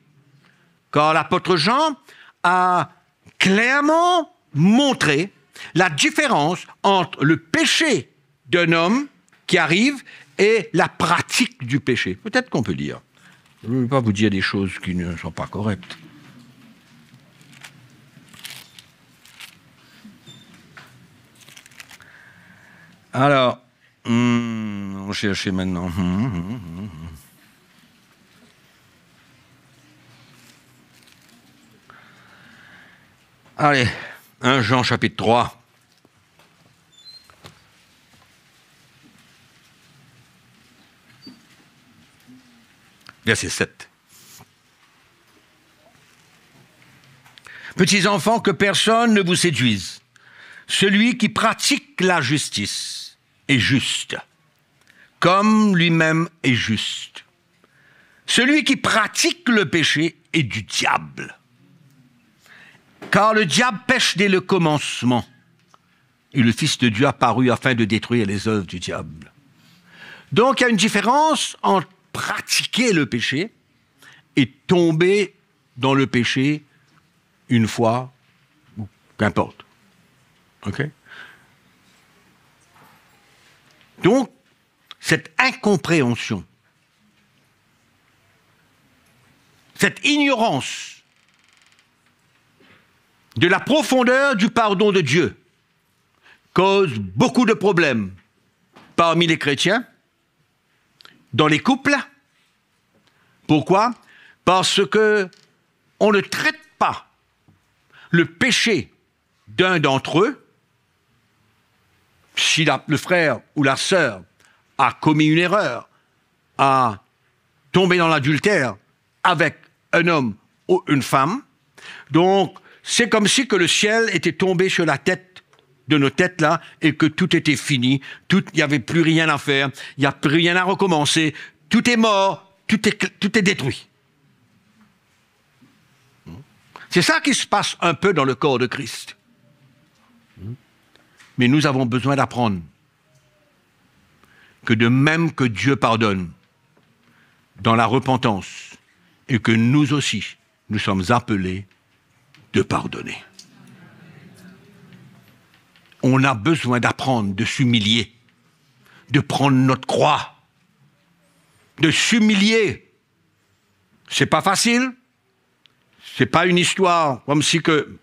Car l'apôtre Jean a clairement montré la différence entre le péché d'un homme qui arrive et la pratique du péché. Peut-être qu'on peut dire. Je ne veux pas vous dire des choses qui ne sont pas correctes. Alors, on va chercher maintenant. Allez, 1 Jean chapitre 3. Verset 7. Petits enfants, que personne ne vous séduise. Celui qui pratique la justice est juste, comme lui-même est juste. Celui qui pratique le péché est du diable. Car le diable pêche dès le commencement. Et le Fils de Dieu apparut afin de détruire les œuvres du diable. Donc il y a une différence entre pratiquer le péché et tomber dans le péché une fois, ou qu'importe. OK? Donc, cette incompréhension, cette ignorance de la profondeur du pardon de Dieu cause beaucoup de problèmes parmi les chrétiens, dans les couples. Pourquoi? Parce que on ne traite pas le péché d'un d'entre eux. Si le frère ou la sœur a commis une erreur, a tombé dans l'adultère avec un homme ou une femme, donc c'est comme si que le ciel était tombé sur la tête de nos têtes là et que tout était fini, il n'y avait plus rien à faire, il n'y a plus rien à recommencer, tout est mort, tout est détruit. C'est ça qui se passe un peu dans le corps de Christ. Mais nous avons besoin d'apprendre que de même que Dieu pardonne dans la repentance et que nous aussi, nous sommes appelés de pardonner. On a besoin d'apprendre, de s'humilier, de prendre notre croix, de s'humilier. C'est pas facile. C'est pas une histoire comme si que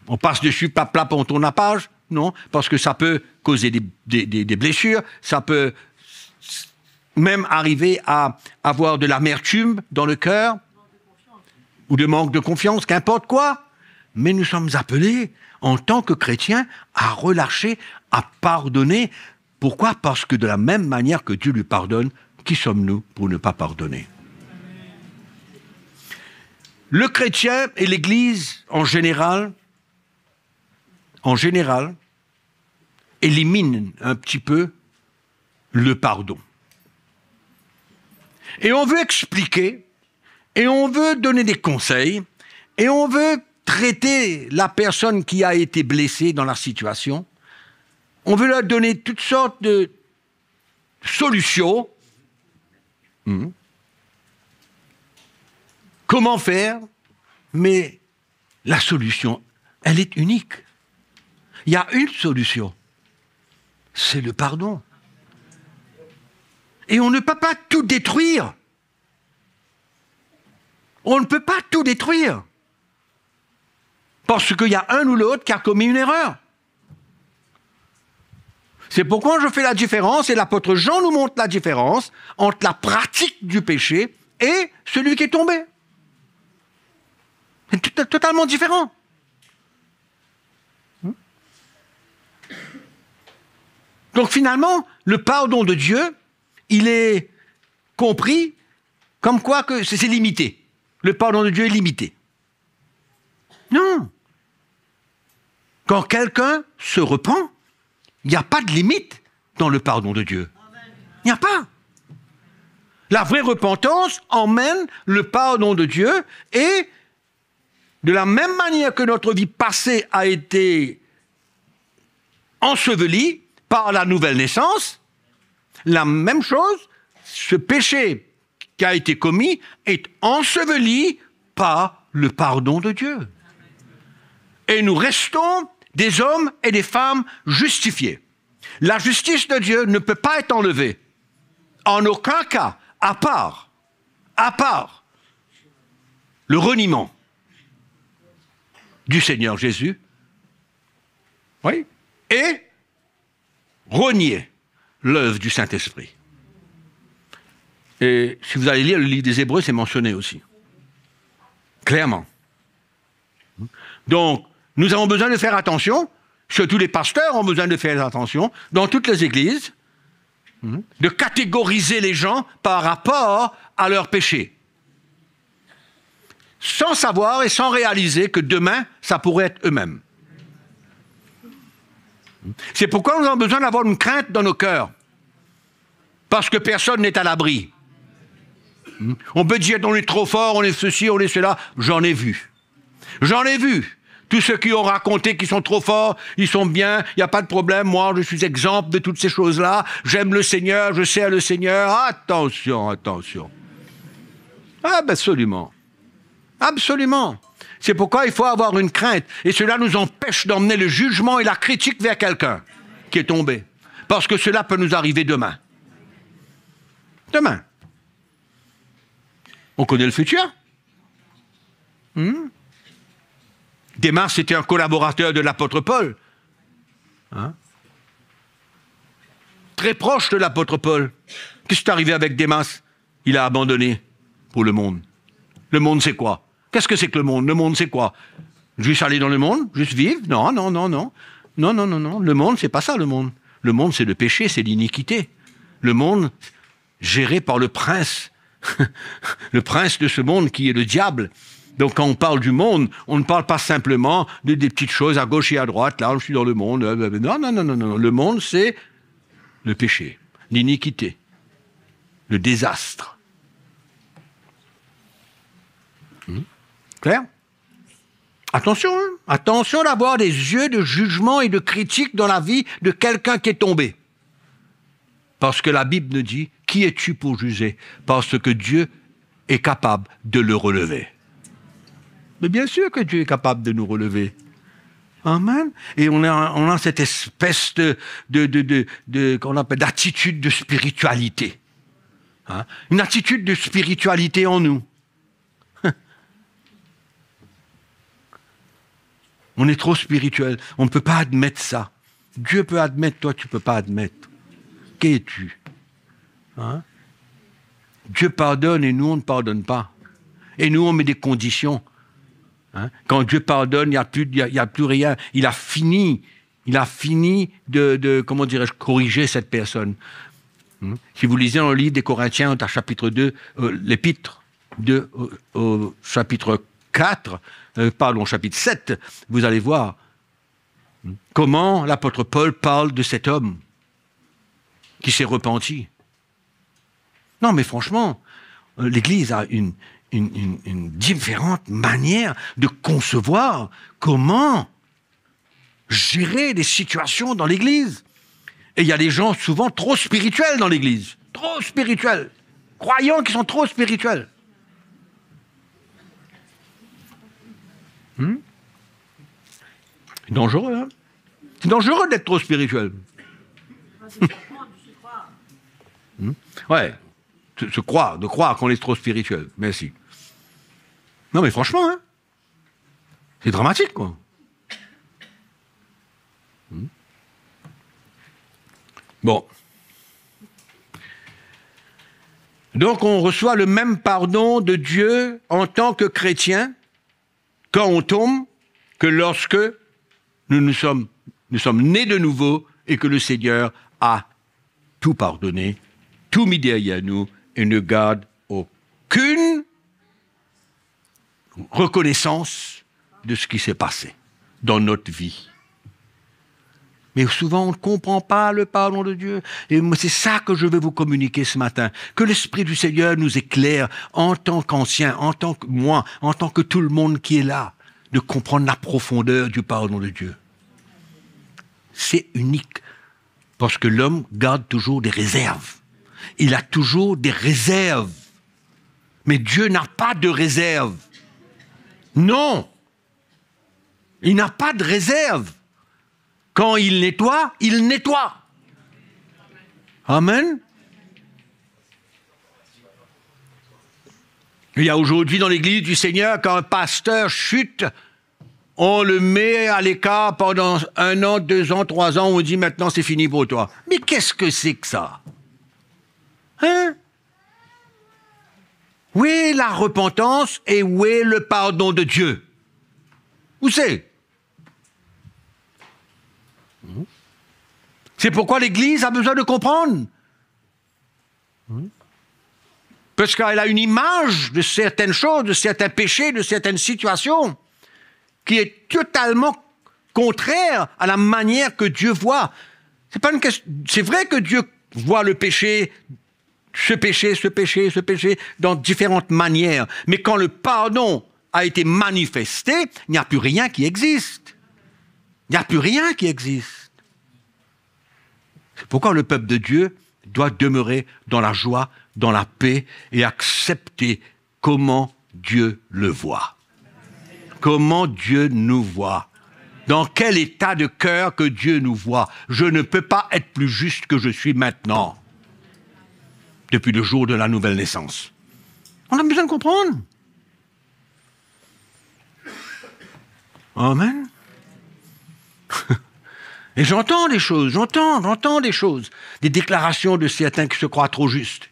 on passe dessus, pap, pap, on tourne la page. Non, parce que ça peut causer des blessures, ça peut même arriver à avoir de l'amertume dans le cœur, ou de manque de confiance, qu'importe quoi. Mais nous sommes appelés, en tant que chrétiens, à relâcher, à pardonner. Pourquoi? Parce que de la même manière que Dieu lui pardonne, qui sommes-nous pour ne pas pardonner? Le chrétien et l'Église, en général, éliminent un petit peu le pardon. Et on veut expliquer, et on veut donner des conseils, et on veut traiter la personne qui a été blessée dans la situation. On veut leur donner toutes sortes de solutions. Comment faire? Mais la solution, elle est unique. Il y a une solution. C'est le pardon. Et on ne peut pas tout détruire. On ne peut pas tout détruire. Parce qu'il y a un ou l'autre qui a commis une erreur. C'est pourquoi je fais la différence, et l'apôtre Jean nous montre la différence entre la pratique du péché et celui qui est tombé. C'est totalement différent. Donc finalement, le pardon de Dieu, il est compris comme quoi que c'est limité. Le pardon de Dieu est limité. Non. Quand quelqu'un se repent, il n'y a pas de limite dans le pardon de Dieu. Il n'y a pas. La vraie repentance emmène le pardon de Dieu et de la même manière que notre vie passée a été ensevelie par la nouvelle naissance, la même chose, ce péché qui a été commis est enseveli par le pardon de Dieu. Et nous restons des hommes et des femmes justifiés. La justice de Dieu ne peut pas être enlevée. En aucun cas, à part le reniement du Seigneur Jésus, oui, et renier l'œuvre du Saint-Esprit. Et si vous allez lire le livre des Hébreux, c'est mentionné aussi. Clairement. Donc, nous avons besoin de faire attention, surtout les pasteurs ont besoin de faire attention, dans toutes les églises, de catégoriser les gens par rapport à leurs péchés. Sans savoir et sans réaliser que demain, ça pourrait être eux-mêmes. C'est pourquoi nous avons besoin d'avoir une crainte dans nos cœurs. Parce que personne n'est à l'abri. On peut dire on est trop fort, on est ceci, on est cela. J'en ai vu. J'en ai vu. Tous ceux qui ont raconté qu'ils sont trop forts, ils sont bien, il n'y a pas de problème, moi je suis exempt de toutes ces choses-là, j'aime le Seigneur, je sers le Seigneur, attention, attention. Ah ben absolument. Absolument. C'est pourquoi il faut avoir une crainte. Et cela nous empêche d'emmener le jugement et la critique vers quelqu'un qui est tombé. Parce que cela peut nous arriver demain. Demain. On connaît le futur. Démas était un collaborateur de l'apôtre Paul. Très proche de l'apôtre Paul. Qu'est-ce qui est arrivé avec Démas? Il a abandonné pour le monde. Le monde, c'est quoi? Qu'est-ce que c'est que le monde? Le monde, c'est quoi? Juste aller dans le monde? Juste vivre? Non, non, non, non. Non, non, non, non. Le monde, c'est pas ça, le monde. Le monde, c'est le péché, c'est l'iniquité. Le monde, géré par le prince. Le prince de ce monde qui est le diable. Donc quand on parle du monde, on ne parle pas simplement de des petites choses à gauche et à droite. Là, je suis dans le monde. Non, non, non, non, non. Le monde, c'est le péché, l'iniquité, le désastre. Clair? Attention, hein? Attention d'avoir des yeux de jugement et de critique dans la vie de quelqu'un qui est tombé. Parce que la Bible nous dit, qui es-tu pour juger? Parce que Dieu est capable de le relever. Mais bien sûr que Dieu est capable de nous relever. Amen. Et on a cette espèce qu'on appelle d'attitude de spiritualité. Hein? Une attitude de spiritualité en nous. On est trop spirituel. On ne peut pas admettre ça. Dieu peut admettre, toi tu ne peux pas admettre. Qui es-tu? Hein? Dieu pardonne et nous on ne pardonne pas. Et nous on met des conditions. Hein? Quand Dieu pardonne, il n'y a plus rien. Il a fini de comment dirais-je, corriger cette personne. Si vous lisez dans le livre des Corinthiens, au chapitre 2, l'épître au chapitre 4, chapitre 7, vous allez voir comment l'apôtre Paul parle de cet homme qui s'est repenti. Non, mais franchement, l'Église a une différente manière de concevoir comment gérer des situations dans l'Église. Et il y a des gens souvent trop spirituels dans l'Église. Trop spirituels. Croyants qui sont trop spirituels. Dangereux, hein? C'est dangereux d'être trop spirituel. Ouais, de croire qu'on est trop spirituel. Merci. Non, mais franchement, hein, c'est dramatique, quoi. Bon. Donc, on reçoit le même pardon de Dieu en tant que chrétien quand on tombe que lorsque nous sommes nés de nouveau et que le Seigneur a tout pardonné, tout mis derrière nous et ne garde aucune reconnaissance de ce qui s'est passé dans notre vie. Mais souvent, on ne comprend pas le pardon de Dieu. Et c'est ça que je veux vous communiquer ce matin. Que l'Esprit du Seigneur nous éclaire en tant qu'anciens, en tant que moi, en tant que tout le monde qui est là, de comprendre la profondeur du pardon de Dieu. C'est unique. Parce que l'homme garde toujours des réserves. Il a toujours des réserves. Mais Dieu n'a pas de réserve. Non. Il n'a pas de réserve. Quand il nettoie, il nettoie. Amen. Il y a aujourd'hui dans l'église du Seigneur, quand un pasteur chute, on le met à l'écart pendant 1 an, 2 ans, 3 ans, on dit maintenant c'est fini pour toi. Mais qu'est-ce que c'est que ça? Hein? Où est la repentance et où est le pardon de Dieu? Où c'est? C'est pourquoi l'Église a besoin de comprendre. Parce qu'elle a une image de certaines choses, de certains péchés, de certaines situations, qui est totalement contraire à la manière que Dieu voit. C'est vrai que Dieu voit le péché, ce péché, dans différentes manières. Mais quand le pardon a été manifesté, il n'y a plus rien qui existe. Il n'y a plus rien qui existe. C'est pourquoi le peuple de Dieu doit demeurer dans la joie, dans la paix et accepter comment Dieu le voit. Comment Dieu nous voit. Dans quel état de cœur que Dieu nous voit. Je ne peux pas être plus juste que je suis maintenant. Depuis le jour de la nouvelle naissance. On a besoin de comprendre. Amen. Et j'entends des choses, j'entends des choses. Des déclarations de certains qui se croient trop justes.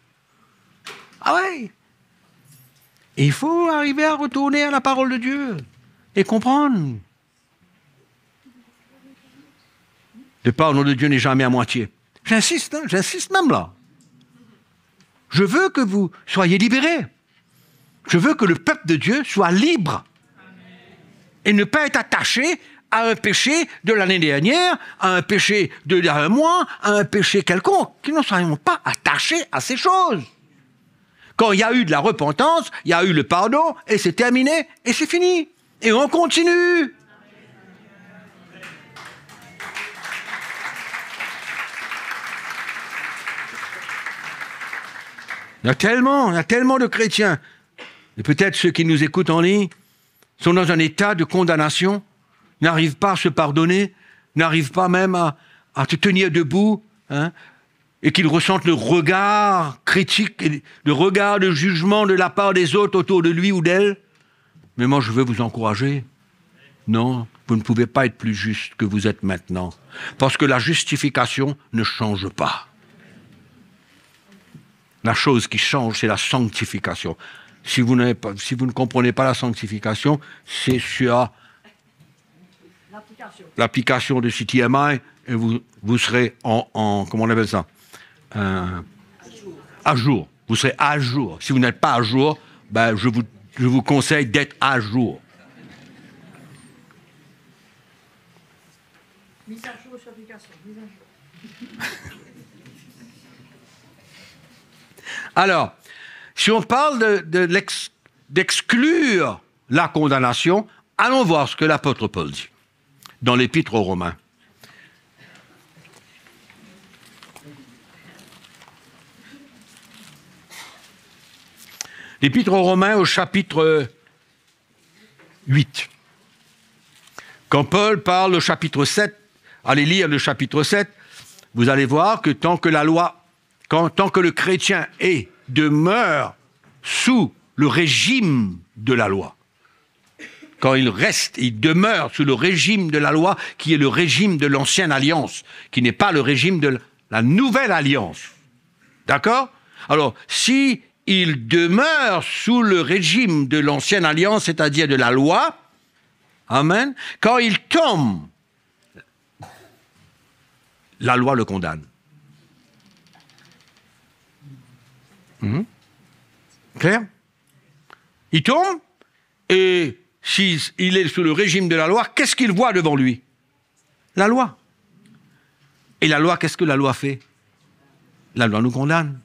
Ah ouais. Et il faut arriver à retourner à la parole de Dieu et comprendre. Le pardon de Dieu n'est jamais à moitié. J'insiste, hein, j'insiste même là. Je veux que vous soyez libérés. Je veux que le peuple de Dieu soit libre. Et ne pas être attaché à un péché de l'année dernière, à un péché d'il y a 1 mois, à un péché quelconque. Que nous ne soyons pas attachés à ces choses. Quand il y a eu de la repentance, il y a eu le pardon, et c'est terminé, et c'est fini. Et on continue. Il y a tellement de chrétiens, et peut-être ceux qui nous écoutent en ligne, sont dans un état de condamnation, n'arrivent pas à se pardonner, n'arrivent pas même à se tenir debout, hein, et qu'ils ressentent le regard critique, le regard de jugement de la part des autres autour de lui ou d'elle. Mais moi, je veux vous encourager. Non, vous ne pouvez pas être plus juste que vous êtes maintenant, parce que la justification ne change pas. La chose qui change, c'est la sanctification. Si vous ne comprenez pas la sanctification, c'est sur l'application de CTMI et vous serez en comment on appelle ça, à jour. Vous serez à jour. Si vous n'êtes pas à jour, ben je vous conseille d'être à jour. Mise à jour sur l'application. Mise à jour. Alors, si on parle d'exclure la condamnation, allons voir ce que l'apôtre Paul dit dans l'Épître aux Romains. L'Épître aux Romains au chapitre 8. Quand Paul parle au chapitre 7 allez lire le chapitre 7, vous allez voir que tant que la loi, tant que le chrétien demeure sous le régime de la loi, quand il demeure sous le régime de la loi, qui est le régime de l'ancienne alliance, qui n'est pas le régime de la nouvelle alliance. D'accord? Alors, si il demeure sous le régime de l'ancienne alliance, c'est-à-dire de la loi, amen, quand il tombe, la loi le condamne. Clair? Il tombe, et s'il est sous le régime de la loi, qu'est-ce qu'il voit devant lui? La loi. Et la loi, qu'est-ce que la loi fait? La loi nous condamne.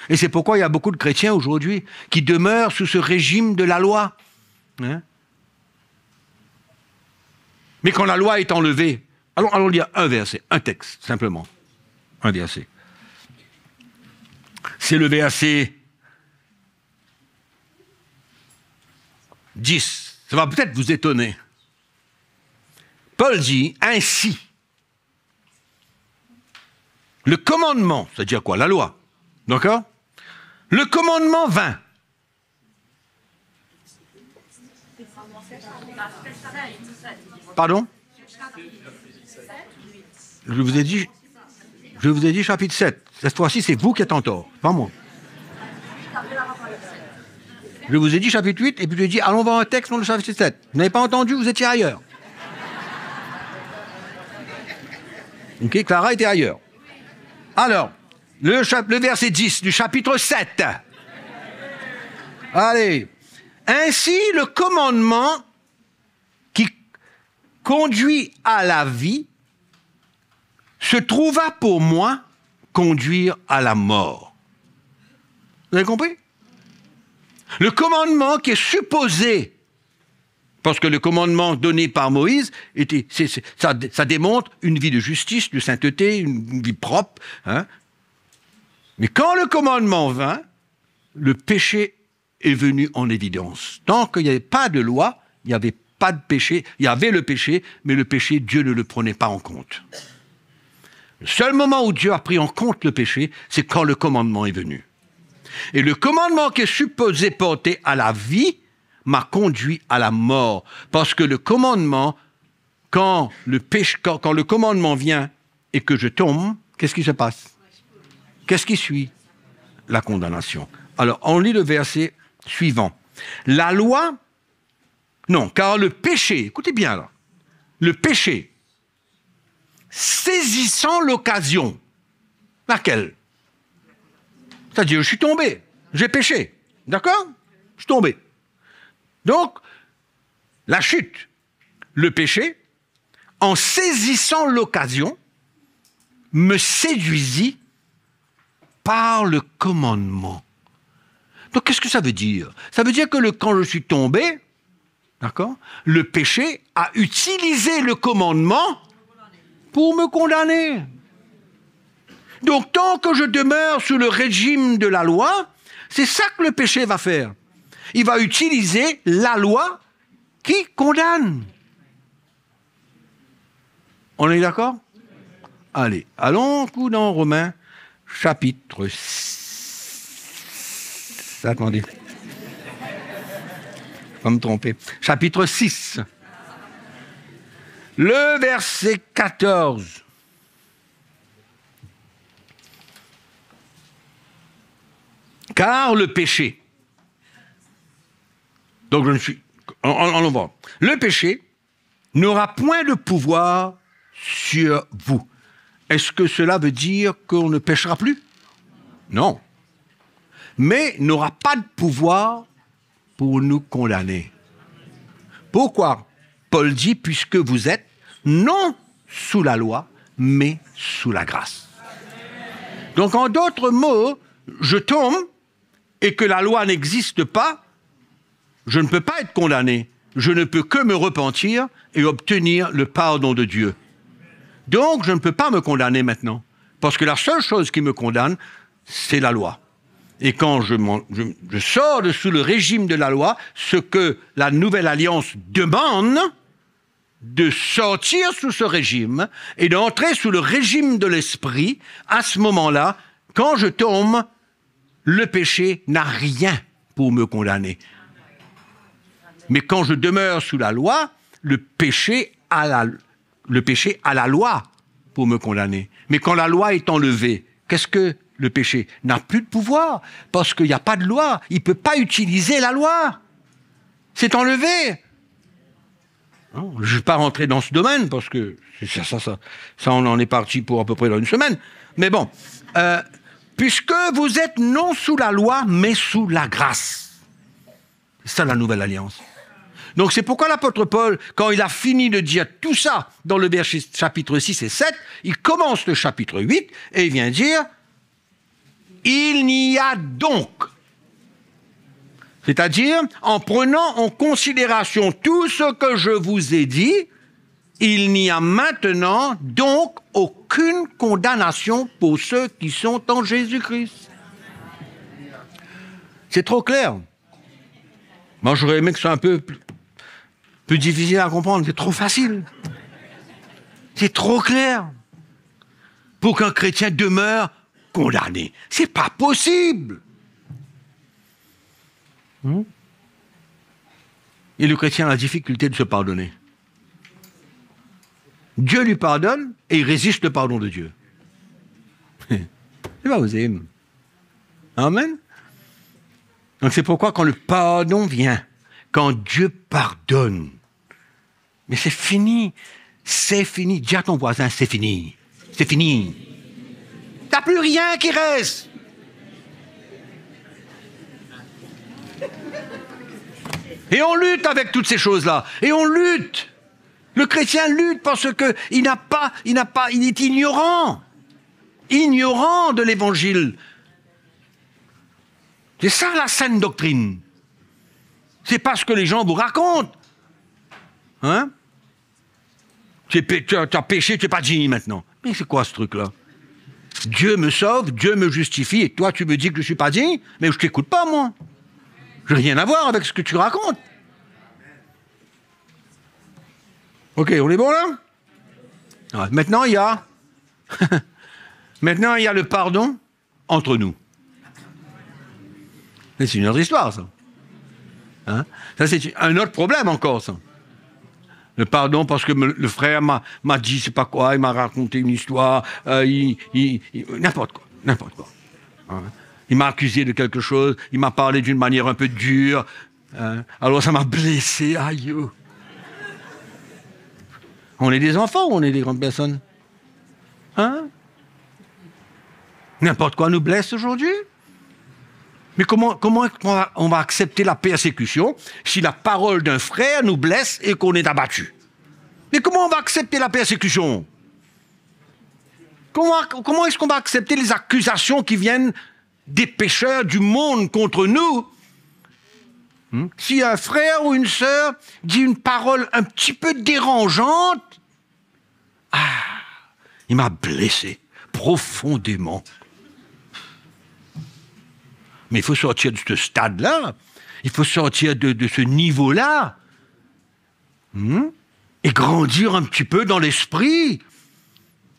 Et c'est pourquoi il y a beaucoup de chrétiens aujourd'hui qui demeurent sous ce régime de la loi. Hein? Mais quand la loi est enlevée, allons lire un verset, un texte, simplement. Un verset. C'est le verset 10. Ça va peut-être vous étonner. Paul dit, ainsi, le commandement, c'est-à-dire quoi? La loi. D'accord? Le commandement vint. Pardon? Je vous ai dit chapitre 7. Cette fois-ci, c'est vous qui êtes en tort, pas moi. Je vous ai dit chapitre 8, et puis je lui ai dit, allons voir un texte dans le chapitre 7. Vous n'avez pas entendu, vous étiez ailleurs. Ok, Clara était ailleurs. Alors, le verset 10 du chapitre 7. Allez. Ainsi, le commandement qui conduit à la vie se trouva pour moi conduire à la mort. Vous avez compris? Le commandement qui est supposé, parce que le commandement donné par Moïse, ça démontre une vie de justice, de sainteté, une vie propre. Hein? Mais quand le commandement vint, le péché est venu en évidence. Tant qu'il n'y avait pas de loi, il n'y avait pas de péché. Il y avait le péché, mais le péché, Dieu ne le prenait pas en compte. Le seul moment où Dieu a pris en compte le péché, c'est quand le commandement est venu. Et le commandement qui est supposé porter à la vie m'a conduit à la mort. Parce que le commandement, quand le commandement vient et que je tombe, qu'est-ce qui se passe? Qu'est-ce qui suit? La condamnation. Alors, on lit le verset suivant. La loi, non, car le péché, écoutez bien là, le péché, saisissant l'occasion, laquelle? C'est-à-dire, je suis tombé, j'ai péché, d'accord? Je suis tombé. Donc, la chute, le péché, en saisissant l'occasion, me séduisit par le commandement. Donc, qu'est-ce que ça veut dire? Ça veut dire que quand je suis tombé, d'accord, le péché a utilisé le commandement pour me condamner. Donc, tant que je demeure sous le régime de la loi, c'est ça que le péché va faire. Il va utiliser la loi qui condamne. On est d'accord? Allez, allons dans Romains, chapitre 6. Attendez. Je ne vais pas me tromper. Chapitre 6. Le verset 14. Car le péché, donc je ne suis, on va, le péché n'aura point de pouvoir sur vous. Est-ce que cela veut dire qu'on ne péchera plus? Non. Mais n'aura pas de pouvoir pour nous condamner. Pourquoi? Paul dit, puisque vous êtes non sous la loi, mais sous la grâce. Donc en d'autres mots, je tombe, et que la loi n'existe pas, je ne peux pas être condamné. Je ne peux que me repentir et obtenir le pardon de Dieu. Donc, je ne peux pas me condamner maintenant. Parce que la seule chose qui me condamne, c'est la loi. Et quand je sors de sous le régime de la loi, ce que la nouvelle alliance demande, de sortir sous ce régime et d'entrer sous le régime de l'esprit, à ce moment-là, quand je tombe, le péché n'a rien pour me condamner. Mais quand je demeure sous la loi, le péché a la loi pour me condamner. Mais quand la loi est enlevée, qu'est-ce que le péché n'a plus de pouvoir, parce qu'il n'y a pas de loi. Il ne peut pas utiliser la loi. C'est enlevé. Non, je ne vais pas rentrer dans ce domaine, parce que ça, on en est parti pour à peu près dans une semaine. Mais bon, puisque vous êtes non sous la loi, mais sous la grâce. C'est ça la nouvelle alliance. Donc c'est pourquoi l'apôtre Paul, quand il a fini de dire tout ça dans le verset chapitre 6 et 7, il commence le chapitre 8 et il vient dire « Il n'y a donc ». C'est-à-dire, en prenant en considération tout ce que je vous ai dit, il n'y a maintenant donc aucune condamnation pour ceux qui sont en Jésus-Christ. C'est trop clair. Moi, j'aurais aimé que ce soit un peu plus difficile à comprendre. C'est trop facile. C'est trop clair. Pour qu'un chrétien demeure condamné. C'est pas possible. Et le chrétien a la difficulté de se pardonner. Dieu lui pardonne et il résiste le pardon de Dieu. C'est pas osé. Amen. Donc c'est pourquoi quand le pardon vient, quand Dieu pardonne, mais c'est fini. C'est fini. Dis à ton voisin, c'est fini. C'est fini. T'as plus rien qui reste. Et on lutte avec toutes ces choses-là. Et on lutte. Le chrétien lutte parce que il est ignorant. Ignorant de l'évangile. C'est ça la saine doctrine. C'est pas ce que les gens vous racontent. Hein? Tu as péché, tu n'es pas digne maintenant. Mais c'est quoi ce truc-là? Dieu me sauve, Dieu me justifie, et toi tu me dis que je ne suis pas digne, mais je ne t'écoute pas, moi. Je n'ai rien à voir avec ce que tu racontes. Ok, on est bon là? Alors, maintenant, il y a... maintenant, il y a le pardon entre nous. C'est une autre histoire, ça. Hein? Ça, c'est un autre problème encore, ça. Le pardon parce que le frère m'a dit, c'est pas quoi, il m'a raconté une histoire, n'importe quoi, n'importe quoi. Hein? Il m'a accusé de quelque chose, il m'a parlé d'une manière un peu dure, hein? Alors ça m'a blessé, aïe. On est des enfants ou on est des grandes personnes? Hein? N'importe quoi nous blesse aujourd'hui? Mais comment on va accepter la persécution si la parole d'un frère nous blesse et qu'on est abattu? Mais comment on va accepter la persécution? Comment est-ce qu'on va accepter les accusations qui viennent des pécheurs du monde contre nous? Si un frère ou une sœur dit une parole un petit peu dérangeante, il m'a blessé profondément. Mais il faut sortir de ce stade-là, il faut sortir de ce niveau-là, et grandir un petit peu dans l'esprit,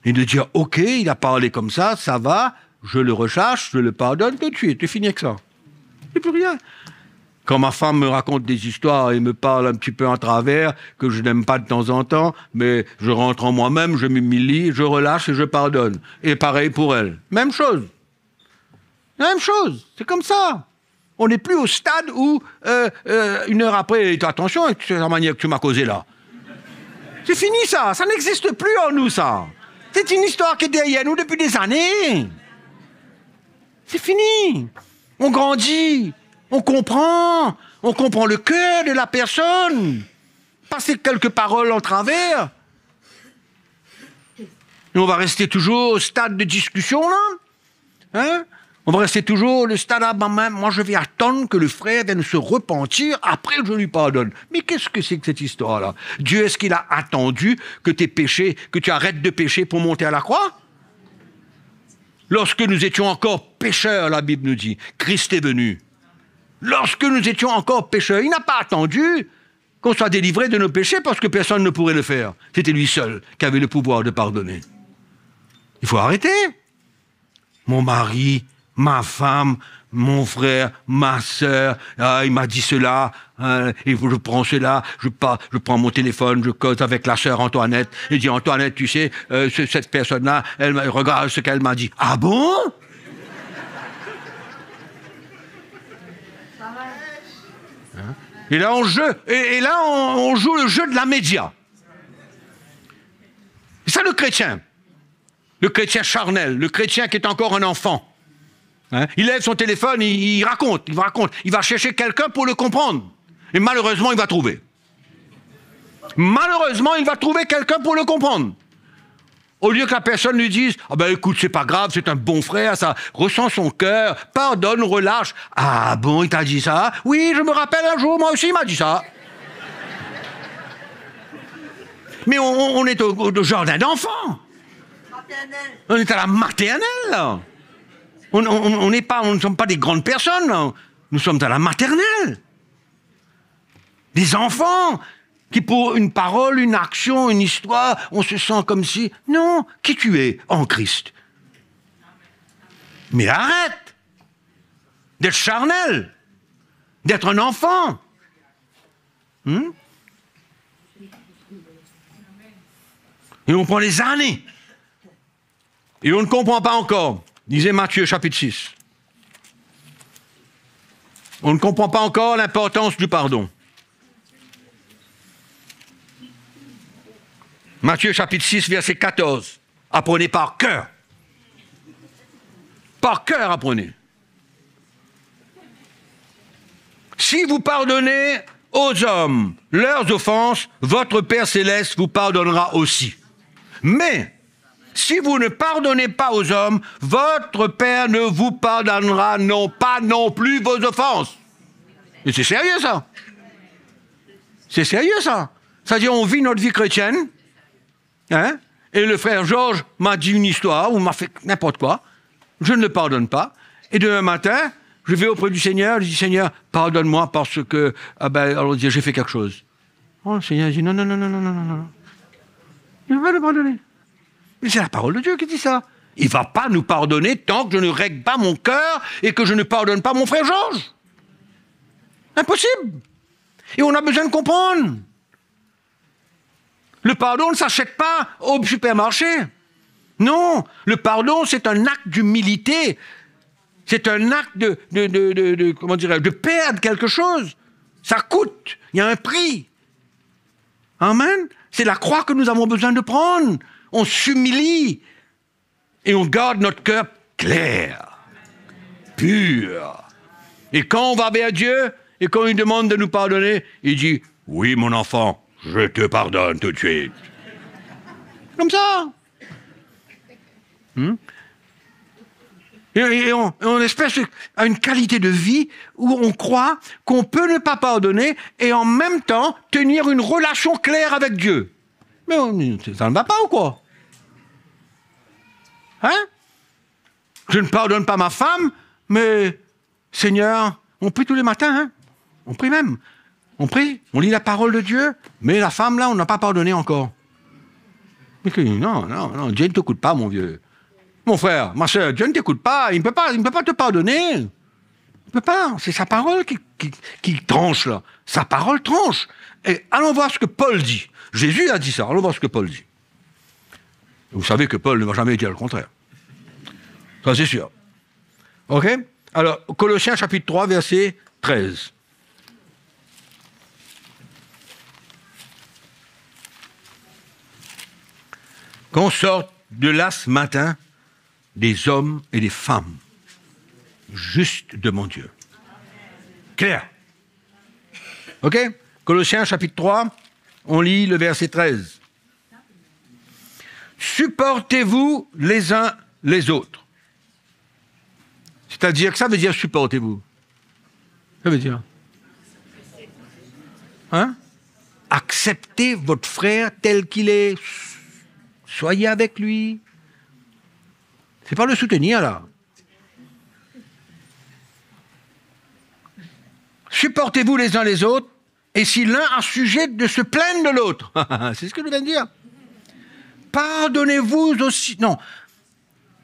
et de dire, ok, il a parlé comme ça va, je le recherche, je le pardonne tout de suite, c'est fini avec ça. Il n'y a plus rien. Quand ma femme me raconte des histoires et me parle un petit peu en travers, que je n'aime pas de temps en temps, mais je rentre en moi-même, je m'humilie, je relâche et je pardonne. Et pareil pour elle. Même chose. Même chose, c'est comme ça. On n'est plus au stade où, une heure après, attention avec la manière que tu m'as causé là. C'est fini ça, ça n'existe plus en nous ça. C'est une histoire qui est derrière nous depuis des années. C'est fini. On grandit, on comprend le cœur de la personne. Passer quelques paroles en travers. Et on va rester toujours au stade de discussion là. Hein? On va rester toujours le stade à même. Moi, je vais attendre que le frère vienne se repentir, après je lui pardonne. Mais qu'est-ce que c'est que cette histoire-là? Dieu, est-ce qu'il a attendu que tes péchés, que tu arrêtes de pécher pour monter à la croix? Lorsque nous étions encore pécheurs, la Bible nous dit, Christ est venu. Lorsque nous étions encore pécheurs, il n'a pas attendu qu'on soit délivré de nos péchés parce que personne ne pourrait le faire. C'était lui seul qui avait le pouvoir de pardonner. Il faut arrêter. Mon mari, ma femme, mon frère, ma sœur, il m'a dit cela, et je prends cela, je prends mon téléphone, je cause avec la sœur Antoinette, et dis Antoinette, tu sais, cette personne-là, regarde ce qu'elle m'a dit. Ah bon? Hein? Et là, on joue le jeu de la média. C'est ça le chrétien charnel, le chrétien qui est encore un enfant. Hein? Il lève son téléphone, il raconte, il va chercher quelqu'un pour le comprendre. Et malheureusement, il va trouver. Malheureusement, il va trouver quelqu'un pour le comprendre. Au lieu que la personne lui dise « Ah ben écoute, c'est pas grave, c'est un bon frère, ça ressent son cœur, pardonne, relâche. »« Ah bon, il t'a dit ça? Oui, je me rappelle un jour, moi aussi, il m'a dit ça. » Mais on est au jardin d'enfants. On est à la maternelle, là. On ne sommes pas des grandes personnes, là. Nous sommes à la maternelle. Des enfants qui, pour une parole, une action, une histoire, on se sent comme si... Non, qui tu es en Christ? Mais arrête d'être charnel, d'être un enfant. Et on prend des années. Et on ne comprend pas encore. Disait Matthieu chapitre 6. On ne comprend pas encore l'importance du pardon. Matthieu chapitre 6, verset 14. Apprenez par cœur. Par cœur, apprenez. Si vous pardonnez aux hommes leurs offenses, votre Père céleste vous pardonnera aussi. Mais, si vous ne pardonnez pas aux hommes, votre Père ne vous pardonnera pas non plus vos offenses. Et c'est sérieux, ça. C'est sérieux, ça. C'est-à-dire, on vit notre vie chrétienne, hein, et le frère Georges m'a dit une histoire, ou m'a fait n'importe quoi, je ne le pardonne pas, et demain matin, je vais auprès du Seigneur, je dis, Seigneur, pardonne-moi parce que, alors j'ai fait quelque chose. Oh, le Seigneur dit, non. Il ne va pas le pardonner. Mais c'est la parole de Dieu qui dit ça. Il ne va pas nous pardonner tant que je ne règle pas mon cœur et que je ne pardonne pas mon frère Georges. Impossible. Et on a besoin de comprendre. Le pardon ne s'achète pas au supermarché. Non, le pardon, c'est un acte d'humilité. C'est un acte de perdre quelque chose. Ça coûte. Il y a un prix. Amen. C'est la croix que nous avons besoin de prendre. On s'humilie et on garde notre cœur clair, pur. Et quand on va vers Dieu et qu'on lui demande de nous pardonner, il dit « Oui, mon enfant, je te pardonne tout de suite. » Comme ça. Et on espèce à une qualité de vie où on croit qu'on peut ne pas pardonner et en même temps tenir une relation claire avec Dieu. Mais ça ne va pas ou quoi? Hein? Je ne pardonne pas ma femme, mais Seigneur, on prie tous les matins, hein? On prie même. On prie, on lit la parole de Dieu, mais la femme là, on n'a pas pardonné encore. Non, Dieu ne t'écoute pas, mon vieux. Mon frère, ma soeur, Dieu ne t'écoute pas, il ne peut pas te pardonner. Il ne peut pas, c'est sa parole qui tranche là. Sa parole tranche. Et allons voir ce que Paul dit. Jésus a dit ça, allons voir ce que Paul dit. Vous savez que Paul ne va jamais dire le contraire. Ça, c'est sûr. OK? Alors, Colossiens chapitre 3, verset 13. Qu'on sorte de là ce matin des hommes et des femmes justes devant Dieu. Clair? OK? Colossiens chapitre 3, on lit le verset 13. Supportez-vous les uns les autres. C'est-à-dire que ça veut dire supportez-vous. Ça veut dire. Hein? Acceptez votre frère tel qu'il est. Soyez avec lui. C'est pas le soutenir, là. Supportez-vous les uns les autres Et si l'un a sujet de se plaindre de l'autre, c'est ce que je viens de dire. Pardonnez-vous aussi. Non.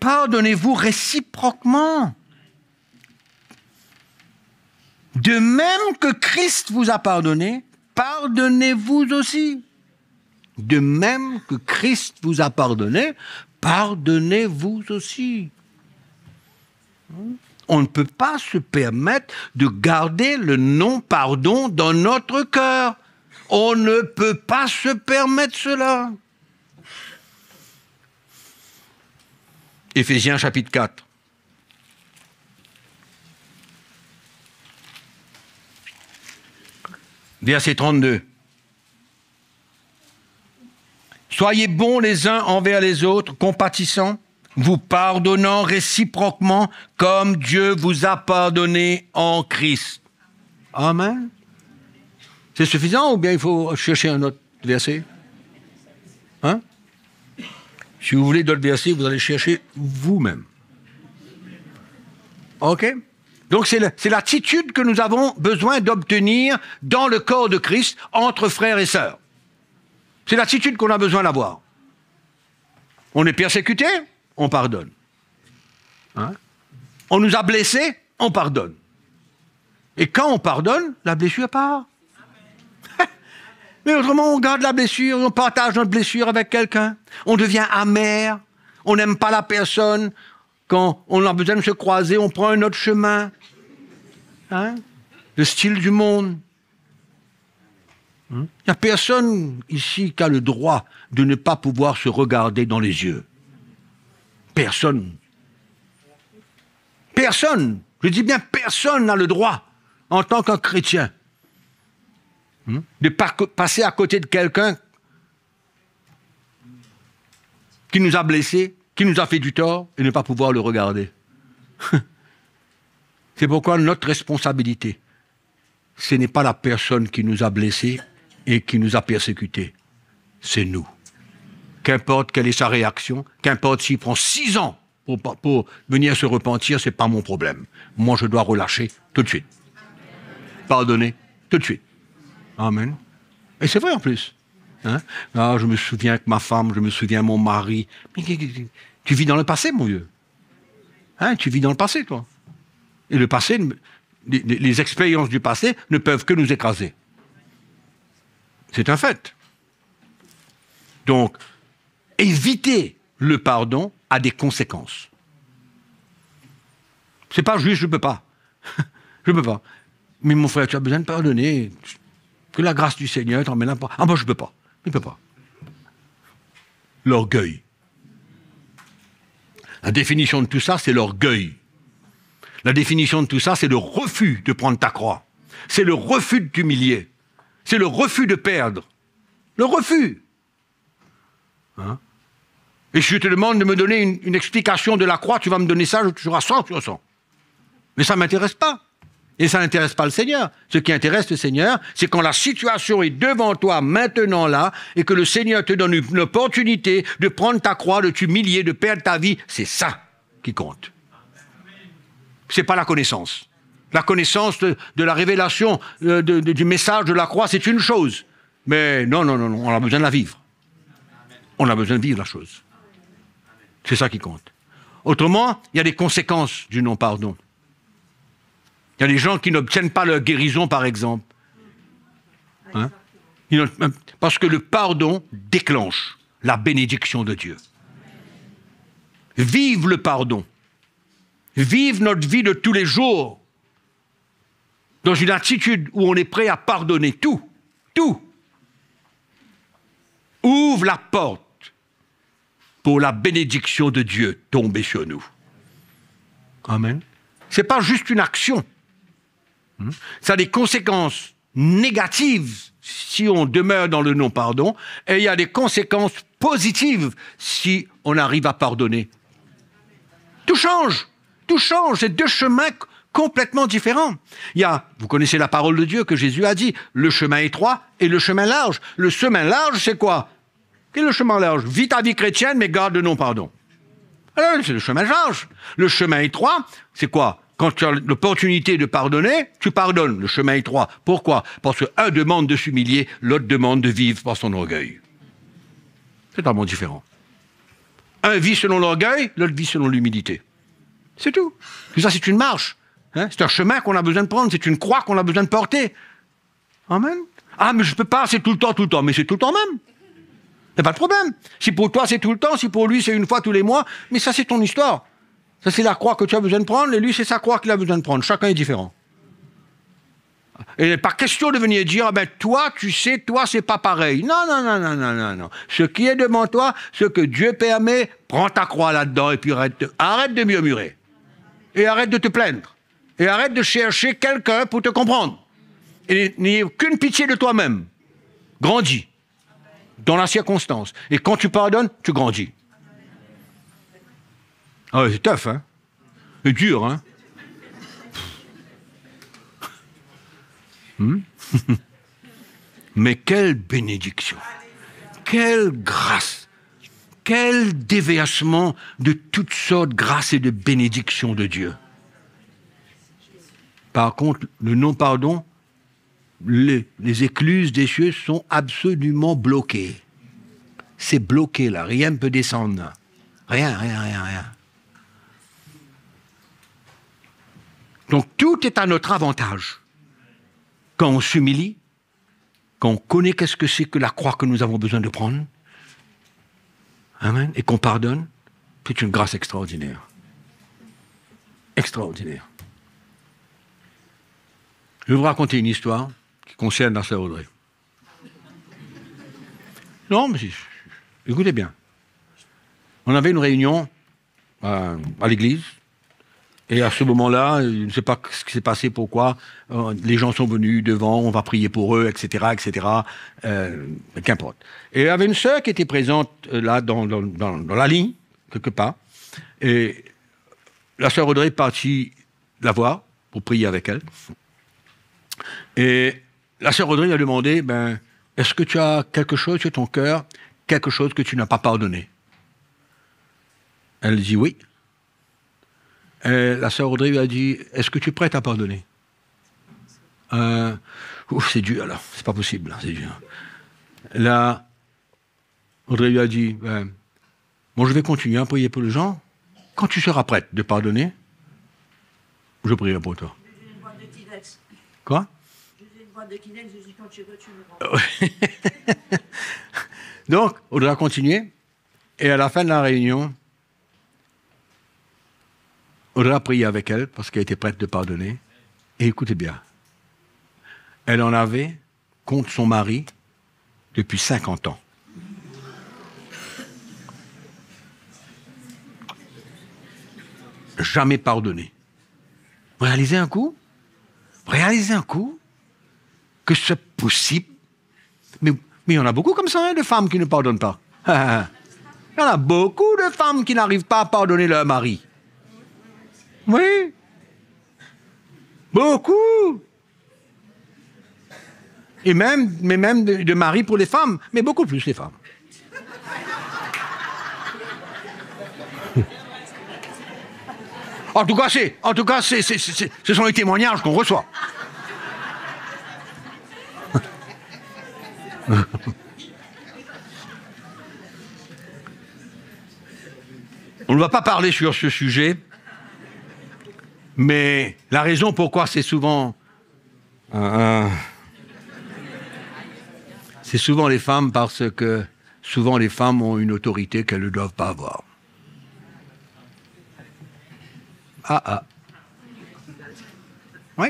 Pardonnez-vous réciproquement. De même que Christ vous a pardonné, pardonnez-vous aussi. De même que Christ vous a pardonné, pardonnez-vous aussi. On ne peut pas se permettre de garder le non-pardon dans notre cœur. On ne peut pas se permettre cela. Éphésiens chapitre 4. Verset 32. Soyez bons les uns envers les autres, compatissants, vous pardonnant réciproquement comme Dieu vous a pardonné en Christ. Amen. C'est suffisant ou bien il faut chercher un autre verset? Hein? Si vous voulez d'autres versets, vous allez chercher vous-même. OK? Donc c'est l'attitude que nous avons besoin d'obtenir dans le corps de Christ entre frères et sœurs. C'est l'attitude qu'on a besoin d'avoir. On est persécuté, on pardonne. Hein? On nous a blessés, on pardonne. Et quand on pardonne, la blessure part. Mais autrement, on garde la blessure, on partage notre blessure avec quelqu'un. On devient amer, on n'aime pas la personne. Quand on a besoin de se croiser, on prend un autre chemin. Hein? Le style du monde. Il n'y a personne ici qui a le droit de ne pas pouvoir se regarder dans les yeux. Personne. Personne. Je dis bien personne n'a le droit, en tant qu'un chrétien, de passer à côté de quelqu'un qui nous a blessés, qui nous a fait du tort, et ne pas pouvoir le regarder. C'est pourquoi notre responsabilité, ce n'est pas la personne qui nous a blessés et qui nous a persécutés. C'est nous. Qu'importe quelle est sa réaction, qu'importe s'il prend 6 ans pour venir se repentir, ce n'est pas mon problème. Moi, je dois relâcher tout de suite. Pardonner tout de suite. Amen. Et c'est vrai en plus. Hein? Ah, je me souviens que ma femme, je me souviens mon mari. Mais tu vis dans le passé, mon vieux. Hein? Tu vis dans le passé, toi. Et le passé, les expériences du passé ne peuvent que nous écraser. C'est un fait. Donc, éviter le pardon a des conséquences. C'est pas juste, je ne peux pas. Je ne peux pas. Mais mon frère, tu as besoin de pardonner. Que la grâce du Seigneur t'emmène à pas. Ah, moi, je ne peux pas. Je ne peux pas. L'orgueil. La définition de tout ça, c'est l'orgueil. La définition de tout ça, c'est le refus de prendre ta croix. C'est le refus de t'humilier. C'est le refus de perdre. Le refus. Hein? Et si je te demande de me donner une explication de la croix, tu vas me donner ça, tu seras 100%. Mais ça ne m'intéresse pas. Et ça n'intéresse pas le Seigneur. Ce qui intéresse le Seigneur, c'est quand la situation est devant toi, maintenant là, et que le Seigneur te donne une opportunité de prendre ta croix, de t'humilier, de perdre ta vie. C'est ça qui compte. C'est pas la connaissance. La connaissance de la révélation du message de la croix, c'est une chose. Mais non, on a besoin de la vivre. On a besoin de vivre la chose. C'est ça qui compte. Autrement, il y a des conséquences du non-pardon. Il y a des gens qui n'obtiennent pas leur guérison, par exemple. Hein? Parce que le pardon déclenche la bénédiction de Dieu. Vive le pardon. Vive notre vie de tous les jours dans une attitude où on est prêt à pardonner tout. Tout. Ouvre la porte pour la bénédiction de Dieu tomber sur nous. Amen. Ce n'est pas juste une action. Ça a des conséquences négatives si on demeure dans le non-pardon, et il y a des conséquences positives si on arrive à pardonner. Tout change. Tout change. C'est deux chemins complètement différents. Vous connaissez la parole de Dieu que Jésus a dit, le chemin étroit et le chemin large. Le chemin large, c'est quoi? Quel est le chemin large? Vis ta vie chrétienne, mais garde le non-pardon. Alors, c'est le chemin large. Le chemin étroit, c'est quoi? quand tu as l'opportunité de pardonner, tu pardonnes. Le chemin est étroit. Pourquoi? Parce que un demande de s'humilier, l'autre demande de vivre par son orgueil. C'est totalement différent. Un vit selon l'orgueil, l'autre vit selon l'humilité. C'est tout. Tout ça, c'est une marche. Hein? C'est un chemin qu'on a besoin de prendre. C'est une croix qu'on a besoin de porter. Amen. Ah, mais je ne peux pas, c'est tout le temps. Mais c'est tout le temps même. Il n'y a pas de problème. Si pour toi, c'est tout le temps, si pour lui, c'est une fois tous les mois, mais ça, c'est ton histoire. Ça, c'est la croix que tu as besoin de prendre, et lui, c'est sa croix qu'il a besoin de prendre. Chacun est différent. Et il n'est pas question de venir dire, ah ben, toi, tu sais, toi, c'est pas pareil. Non. Ce qui est devant toi, ce que Dieu permet, prends ta croix là-dedans, et puis arrête de murmurer. Et arrête de te plaindre. Et arrête de chercher quelqu'un pour te comprendre. Et n'ayez aucune pitié de toi-même. Grandis. Dans la circonstance. Et quand tu pardonnes, tu grandis. Ah ouais, c'est tough, hein? C'est dur, hein? Mais quelle bénédiction! Quelle grâce! Quel déversement de toutes sortes de grâces et de bénédictions de Dieu. Par contre, le non-pardon, les écluses des cieux sont absolument bloquées. C'est bloqué là, rien ne peut descendre là. Rien. Donc tout est à notre avantage. Quand on s'humilie, quand on connaît qu'est-ce que c'est que la croix que nous avons besoin de prendre, amen, et qu'on pardonne, c'est une grâce extraordinaire. Extraordinaire. Je vais vous raconter une histoire qui concerne la sœur Audrey. Non, mais écoutez bien. On avait une réunion à l'église, et à ce moment-là, je ne sais pas ce qui s'est passé, pourquoi, les gens sont venus devant, on va prier pour eux, etc., qu'importe. Et il y avait une sœur qui était présente là, dans la ligne, quelque part, et la sœur Audrey est partie la voir pour prier avec elle. Et la sœur Audrey lui a demandé, est-ce que tu as quelque chose sur ton cœur, quelque chose que tu n'as pas pardonné? Elle dit oui. Et la sœur Audrey lui a dit, est-ce que tu es prête à pardonner? C'est dur là, c'est pas possible, c'est dur. Là, Audrey lui a dit, bon, je vais continuer à prier pour les gens. Quand tu seras prête de pardonner, je prierai pour toi. J'ai une voix de Kinex. Quoi? J'ai une voix de Kinex, je dis quand tu veux, tu me rends. Donc, Audrey a continué, et à la fin de la réunion, Audrey a prié avec elle, parce qu'elle était prête de pardonner. Et écoutez bien, elle en avait contre son mari depuis 50 ans. Jamais pardonné. Réalisez un coup que c'est possible. Mais il y en a beaucoup comme ça, hein, de femmes qui ne pardonnent pas. Il y en a beaucoup de femmes qui n'arrivent pas à pardonner leur mari. Oui. Beaucoup. Et même de mari pour les femmes, mais beaucoup plus les femmes. En tout cas, ce sont les témoignages qu'on reçoit. On ne va pas parler sur ce sujet, mais la raison pourquoi c'est souvent... c'est souvent les femmes, parce que souvent les femmes ont une autorité qu'elles ne doivent pas avoir. Oui.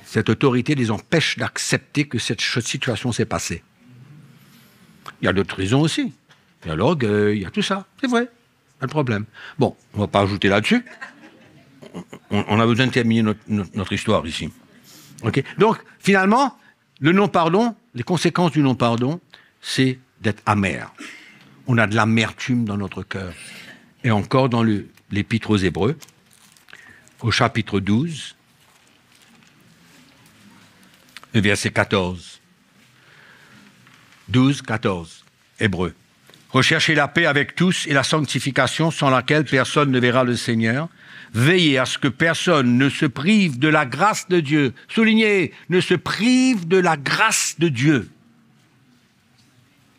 Cette autorité les empêche d'accepter que cette situation s'est passée. Il y a d'autres raisons aussi. Il y a l'orgueil, il y a tout ça. C'est vrai. Pas de problème. Bon, on ne va pas ajouter là-dessus. On a besoin de terminer notre histoire ici. Okay. Donc, finalement, le non-pardon, les conséquences du non-pardon, c'est d'être amer. On a de l'amertume dans notre cœur. Et encore dans l'Épître aux Hébreux, au chapitre 12, le verset 14. 12, 14, Hébreux. Recherchez la paix avec tous et la sanctification sans laquelle personne ne verra le Seigneur. Veillez à ce que personne ne se prive de la grâce de Dieu. Soulignez, ne se prive de la grâce de Dieu.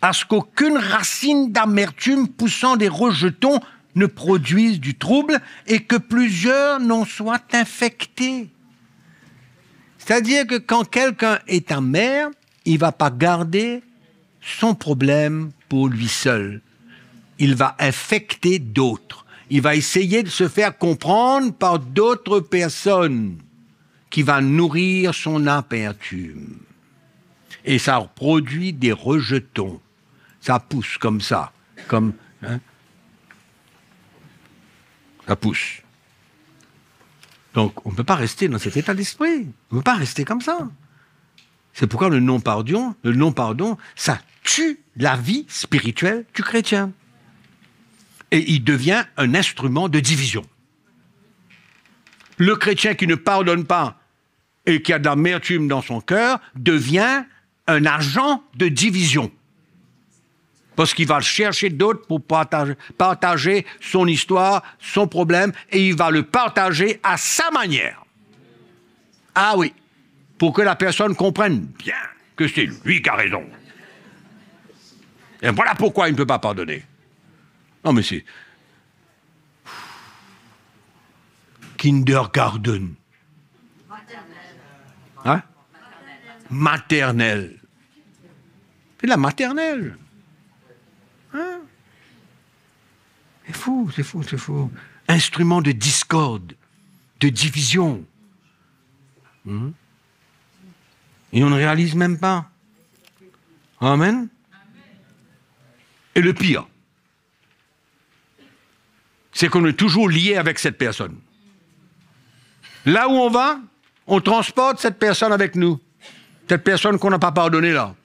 À ce qu'aucune racine d'amertume poussant des rejetons ne produise du trouble et que plusieurs n'en soient infectés. C'est-à-dire que quand quelqu'un est amer, il ne va pas garder son problème pour lui seul. Il va infecter d'autres. Il va essayer de se faire comprendre par d'autres personnes qui vont nourrir son amertume. Et ça produit des rejetons. Ça pousse comme ça. Comme, hein? Ça pousse. Donc, on ne peut pas rester dans cet état d'esprit. On ne peut pas rester comme ça. C'est pourquoi le non-pardon, ça tue la vie spirituelle du chrétien. Et il devient un instrument de division. Le chrétien qui ne pardonne pas et qui a de l'amertume dans son cœur devient un agent de division. Parce qu'il va chercher d'autres pour partager son histoire, son problème, et il va le partager à sa manière. Ah oui, pour que la personne comprenne bien que c'est lui qui a raison. Et voilà pourquoi il ne peut pas pardonner. Non mais c'est... Kindergarten. Hein? Maternelle. C'est la maternelle. Hein? C'est fou, c'est fou, c'est fou. Instrument de discorde, de division. Et on ne réalise même pas. Amen. Et le pire, c'est qu'on est toujours lié avec cette personne. Là où on va, on transporte cette personne avec nous. Cette personne qu'on n'a pas pardonnée là.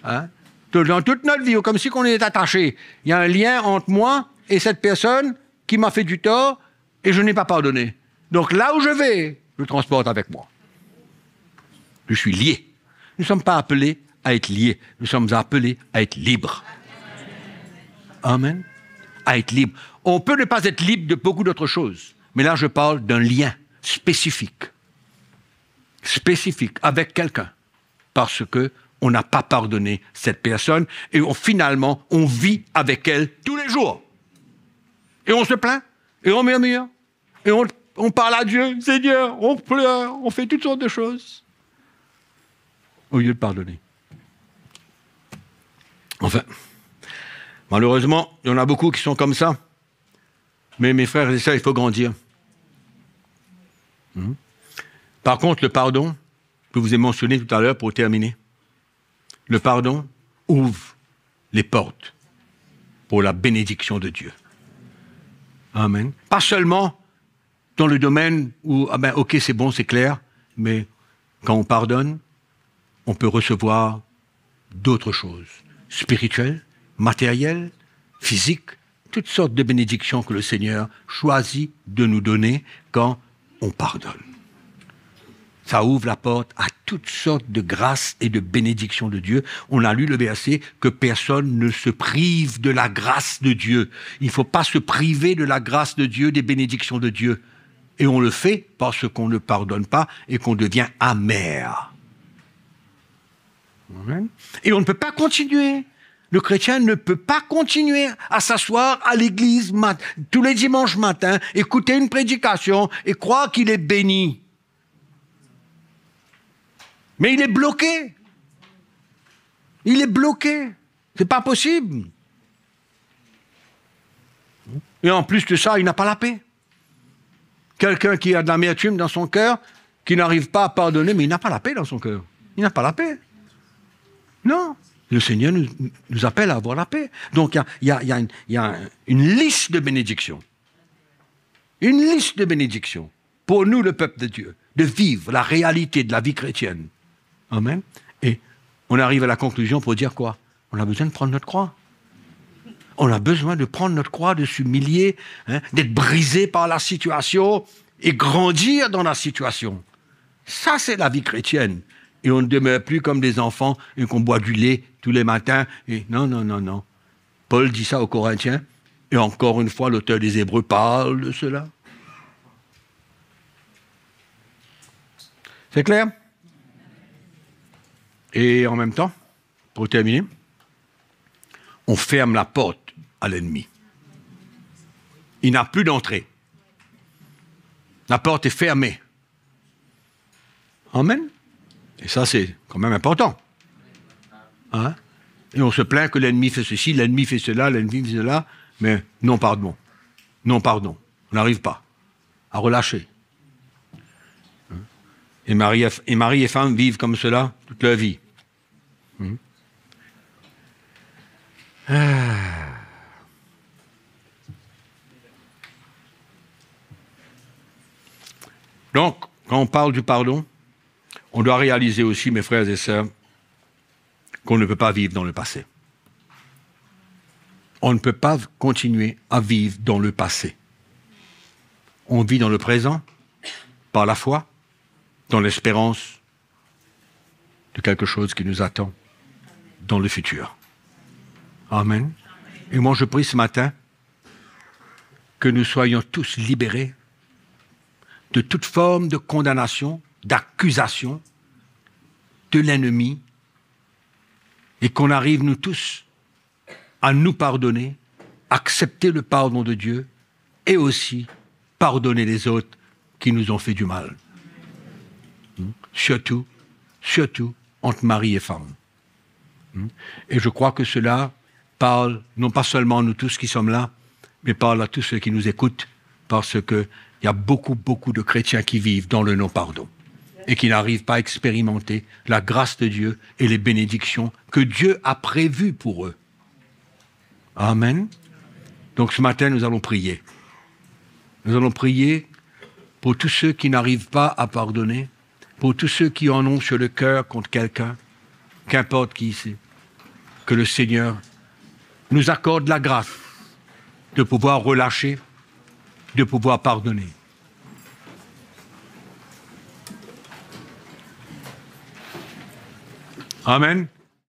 Hein? Dans toute notre vie, comme si on est attaché. Il y a un lien entre moi et cette personne qui m'a fait du tort et je n'ai pas pardonné. Donc là où je vais, je le transporte avec moi. Je suis lié. Nous ne sommes pas appelés à être liés. Nous sommes appelés à être libres. Amen. À être libre. On peut ne pas être libre de beaucoup d'autres choses. Mais là, je parle d'un lien spécifique. Spécifique avec quelqu'un. Parce que on n'a pas pardonné cette personne et finalement, on vit avec elle tous les jours. Et on se plaint, et on murmure, et on parle à Dieu, Seigneur, on pleure, on fait toutes sortes de choses. Au lieu de pardonner. Enfin, malheureusement, il y en a beaucoup qui sont comme ça. Mais mes frères et sœurs, il faut grandir. Par contre, le pardon, que je vous ai mentionné tout à l'heure pour terminer, le pardon ouvre les portes pour la bénédiction de Dieu. Amen. Pas seulement dans le domaine où, ok, c'est bon, c'est clair, mais quand on pardonne, on peut recevoir d'autres choses, spirituelles, matérielles, physiques, toutes sortes de bénédictions que le Seigneur choisit de nous donner quand on pardonne. Ça ouvre la porte à toutes sortes de grâces et de bénédictions de Dieu. On a lu le verset que personne ne se prive de la grâce de Dieu. Il ne faut pas se priver de la grâce de Dieu, des bénédictions de Dieu. Et on le fait parce qu'on ne pardonne pas et qu'on devient amer. Et on ne peut pas continuer. Le chrétien ne peut pas continuer à s'asseoir à l'église tous les dimanches matins, écouter une prédication et croire qu'il est béni. Mais il est bloqué. Il est bloqué. C'est pas possible. Et en plus de ça, il n'a pas la paix. Quelqu'un qui a de l'amertume dans son cœur, qui n'arrive pas à pardonner, mais il n'a pas la paix dans son cœur. Il n'a pas la paix. Non. Le Seigneur nous appelle à avoir la paix. Donc il y a une liste de bénédictions. Une liste de bénédictions. Pour nous, le peuple de Dieu, de vivre la réalité de la vie chrétienne. Amen. Et on arrive à la conclusion pour dire quoi? On a besoin de prendre notre croix. On a besoin de prendre notre croix, de s'humilier, d'être brisé par la situation et grandir dans la situation. Ça, c'est la vie chrétienne. Et on ne demeure plus comme des enfants et qu'on boit du lait tous les matins. Et non, non, non, non. Paul dit ça aux Corinthiens, et encore une fois, l'auteur des Hébreux parle de cela. C'est clair? Et en même temps, pour terminer, on ferme la porte à l'ennemi. Il n'a plus d'entrée. La porte est fermée. Amen. Et ça, c'est quand même important. Hein? Et on se plaint que l'ennemi fait ceci, l'ennemi fait cela, l'ennemi fait cela, mais non pardon. Non pardon. On n'arrive pas à relâcher. Et mari et femme vivent comme cela toute leur vie. Donc, quand on parle du pardon, on doit réaliser aussi, mes frères et sœurs, qu'on ne peut pas vivre dans le passé. On ne peut pas continuer à vivre dans le passé. On vit dans le présent, par la foi, dans l'espérance de quelque chose qui nous attend dans le futur. Amen. Et moi, je prie ce matin que nous soyons tous libérés de toute forme de condamnation, d'accusation de l'ennemi, et qu'on arrive, nous tous, à nous pardonner, accepter le pardon de Dieu, et aussi pardonner les autres qui nous ont fait du mal. Surtout entre mari et femme. Et je crois que cela parle, non pas seulement à nous tous qui sommes là, mais parle à tous ceux qui nous écoutent, parce qu'il y a beaucoup de chrétiens qui vivent dans le non-pardon et qui n'arrivent pas à expérimenter la grâce de Dieu et les bénédictions que Dieu a prévues pour eux. Amen. Donc ce matin, nous allons prier. Nous allons prier pour tous ceux qui n'arrivent pas à pardonner, pour tous ceux qui en ont sur le cœur contre quelqu'un, qu'importe qui c'est, que le Seigneur nous accorde la grâce de pouvoir relâcher, de pouvoir pardonner. Amen.